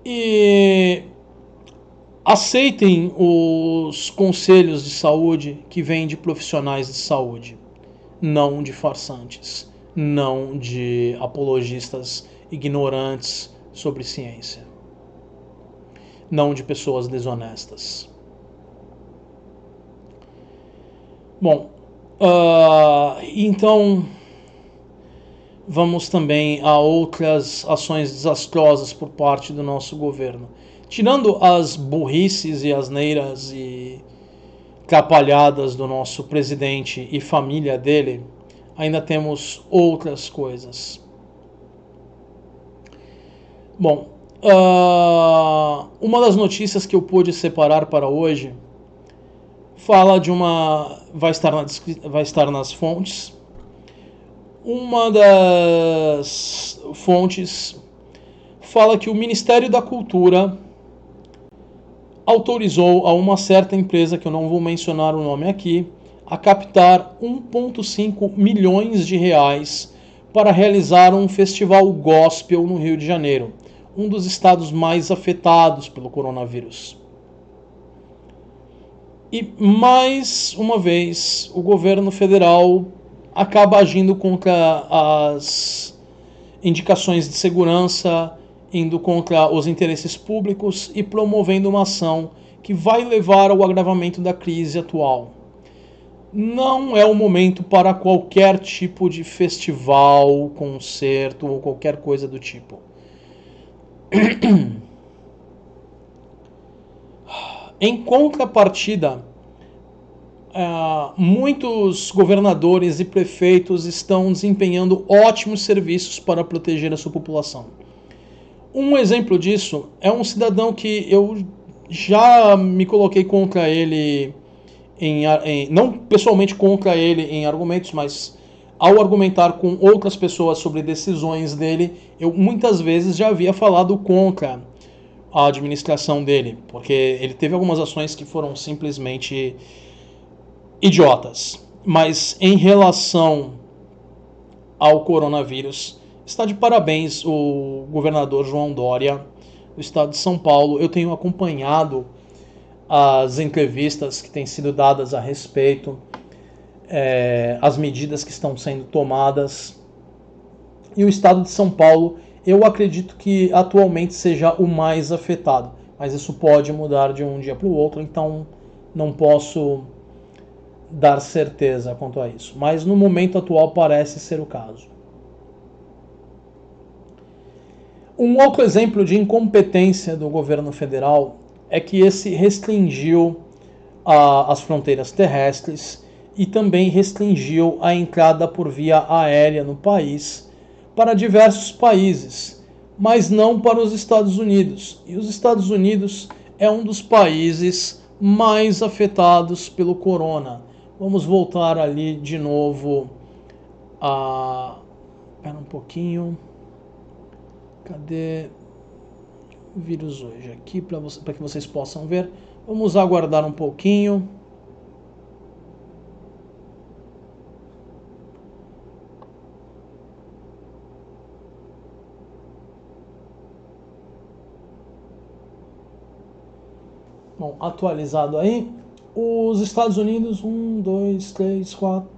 E aceitem os conselhos de saúde que vêm de profissionais de saúde, não de farsantes, não de apologistas ignorantes sobre ciência, não de pessoas desonestas. Bom, então vamos também a outras ações desastrosas por parte do nosso governo. Tirando as burrices e asneiras e trapalhadas do nosso presidente e família dele, ainda temos outras coisas. Bom, uma das notícias que eu pude separar para hoje fala de uma... vai estar nas fontes. Uma das fontes fala que o Ministério da Cultura autorizou a uma certa empresa, que eu não vou mencionar o nome aqui, a captar 1,5 milhões de reais para realizar um festival gospel no Rio de Janeiro, um dos estados mais afetados pelo coronavírus. E, mais uma vez, o governo federal acaba agindo contra as indicações de segurança, indo contra os interesses públicos e promovendo uma ação que vai levar ao agravamento da crise atual. Não é o momento para qualquer tipo de festival, concerto ou qualquer coisa do tipo. Em contrapartida, muitos governadores e prefeitos estão desempenhando ótimos serviços para proteger a sua população. Um exemplo disso é um cidadão que eu já me coloquei contra ele, não pessoalmente contra ele em argumentos, mas ao argumentar com outras pessoas sobre decisões dele, eu muitas vezes já havia falado contra a administração dele, porque ele teve algumas ações que foram simplesmente idiotas. Mas em relação ao coronavírus, está de parabéns o governador João Dória, do estado de São Paulo. Eu tenho acompanhado as entrevistas que têm sido dadas a respeito, as medidas que estão sendo tomadas. E o estado de São Paulo, eu acredito que atualmente seja o mais afetado, mas isso pode mudar de um dia para o outro, então não posso dar certeza quanto a isso. Mas no momento atual parece ser o caso. Um outro exemplo de incompetência do governo federal é que esse restringiu as fronteiras terrestres e também restringiu a entrada por via aérea no país para diversos países, mas não para os Estados Unidos. E os Estados Unidos é um dos países mais afetados pelo corona. Vamos voltar ali de novo Espera um pouquinho. Cadê o vírus hoje? Aqui para que vocês possam ver. Vamos aguardar um pouquinho. Bom, atualizado aí. Os Estados Unidos, 1, 2, 3, 4,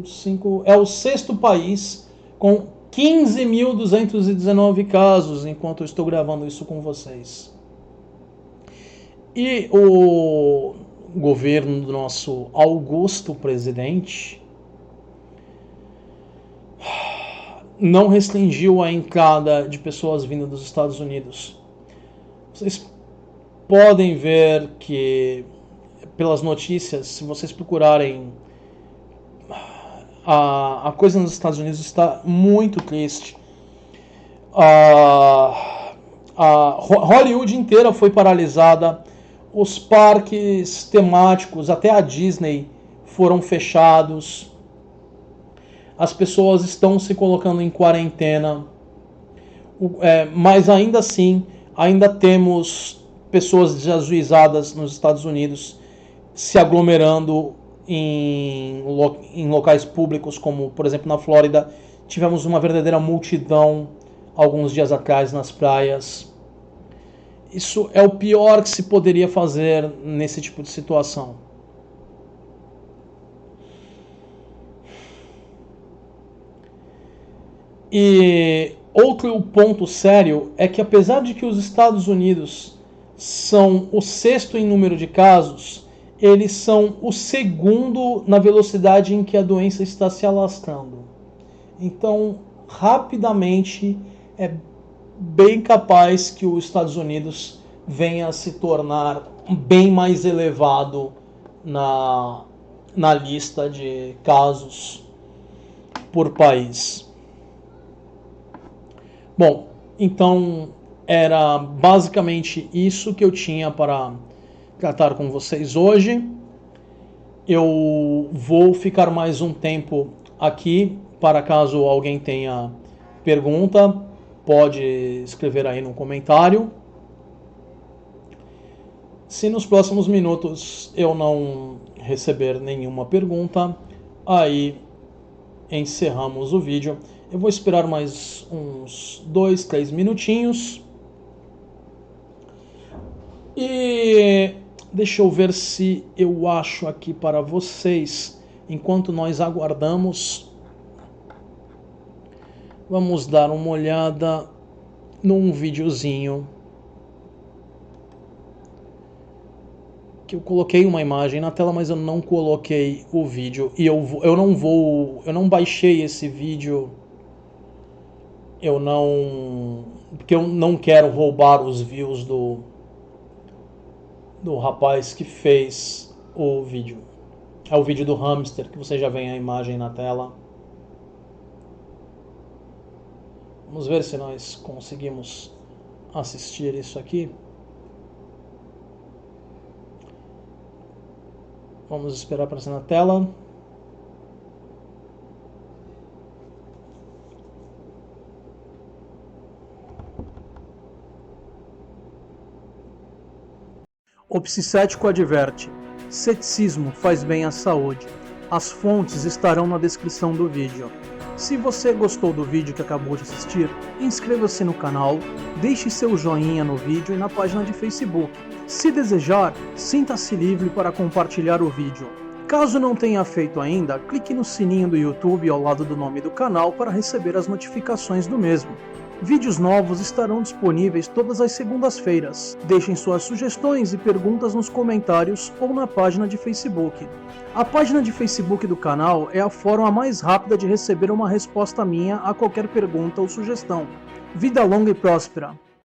5... é o sexto país com 15.219 casos, enquanto eu estou gravando isso com vocês. E o governo do nosso augusto presidente não restringiu a entrada de pessoas vindas dos Estados Unidos. Vocês podem ver que, pelas notícias, se vocês procurarem A coisa nos Estados Unidos está muito triste. A Hollywood inteira foi paralisada, os parques temáticos, até a Disney, foram fechados, as pessoas estão se colocando em quarentena, mas ainda assim, ainda temos pessoas desajuizadas nos Estados Unidos se aglomerando em locais públicos, como por exemplo na Flórida. Tivemos uma verdadeira multidão alguns dias atrás nas praias. Isso é o pior que se poderia fazer nesse tipo de situação. E outro ponto sério é que, apesar de que os Estados Unidos são o 6º em número de casos, eles são o 2º na velocidade em que a doença está se alastrando. Então, rapidamente, é bem capaz que os Estados Unidos venha a se tornar bem mais elevado na lista de casos por país. Bom, então era basicamente isso que eu tinha para tratar com vocês hoje. Eu vou ficar mais um tempo aqui, para caso alguém tenha pergunta, pode escrever aí no comentário. Se nos próximos minutos eu não receber nenhuma pergunta, aí encerramos o vídeo. Eu vou esperar mais uns 2, 3 minutinhos. E deixa eu ver se eu acho aqui para vocês, enquanto nós aguardamos. Vamos dar uma olhada num videozinho que eu coloquei uma imagem na tela, mas eu não coloquei o vídeo. E eu não baixei esse vídeo. Porque eu não quero roubar os views do rapaz que fez o vídeo. É o vídeo do hamster, que você já vê a imagem na tela. Vamos ver se nós conseguimos assistir isso aqui. Vamos esperar aparecer na tela. O psicético adverte: ceticismo faz bem à saúde. As fontes estarão na descrição do vídeo. Se você gostou do vídeo que acabou de assistir, inscreva-se no canal, deixe seu joinha no vídeo e na página de Facebook. Se desejar, sinta-se livre para compartilhar o vídeo. Caso não tenha feito ainda, clique no sininho do YouTube ao lado do nome do canal para receber as notificações do mesmo. Vídeos novos estarão disponíveis todas as segundas-feiras. Deixem suas sugestões e perguntas nos comentários ou na página de Facebook. A página de Facebook do canal é a forma mais rápida de receber uma resposta minha a qualquer pergunta ou sugestão. Vida longa e próspera!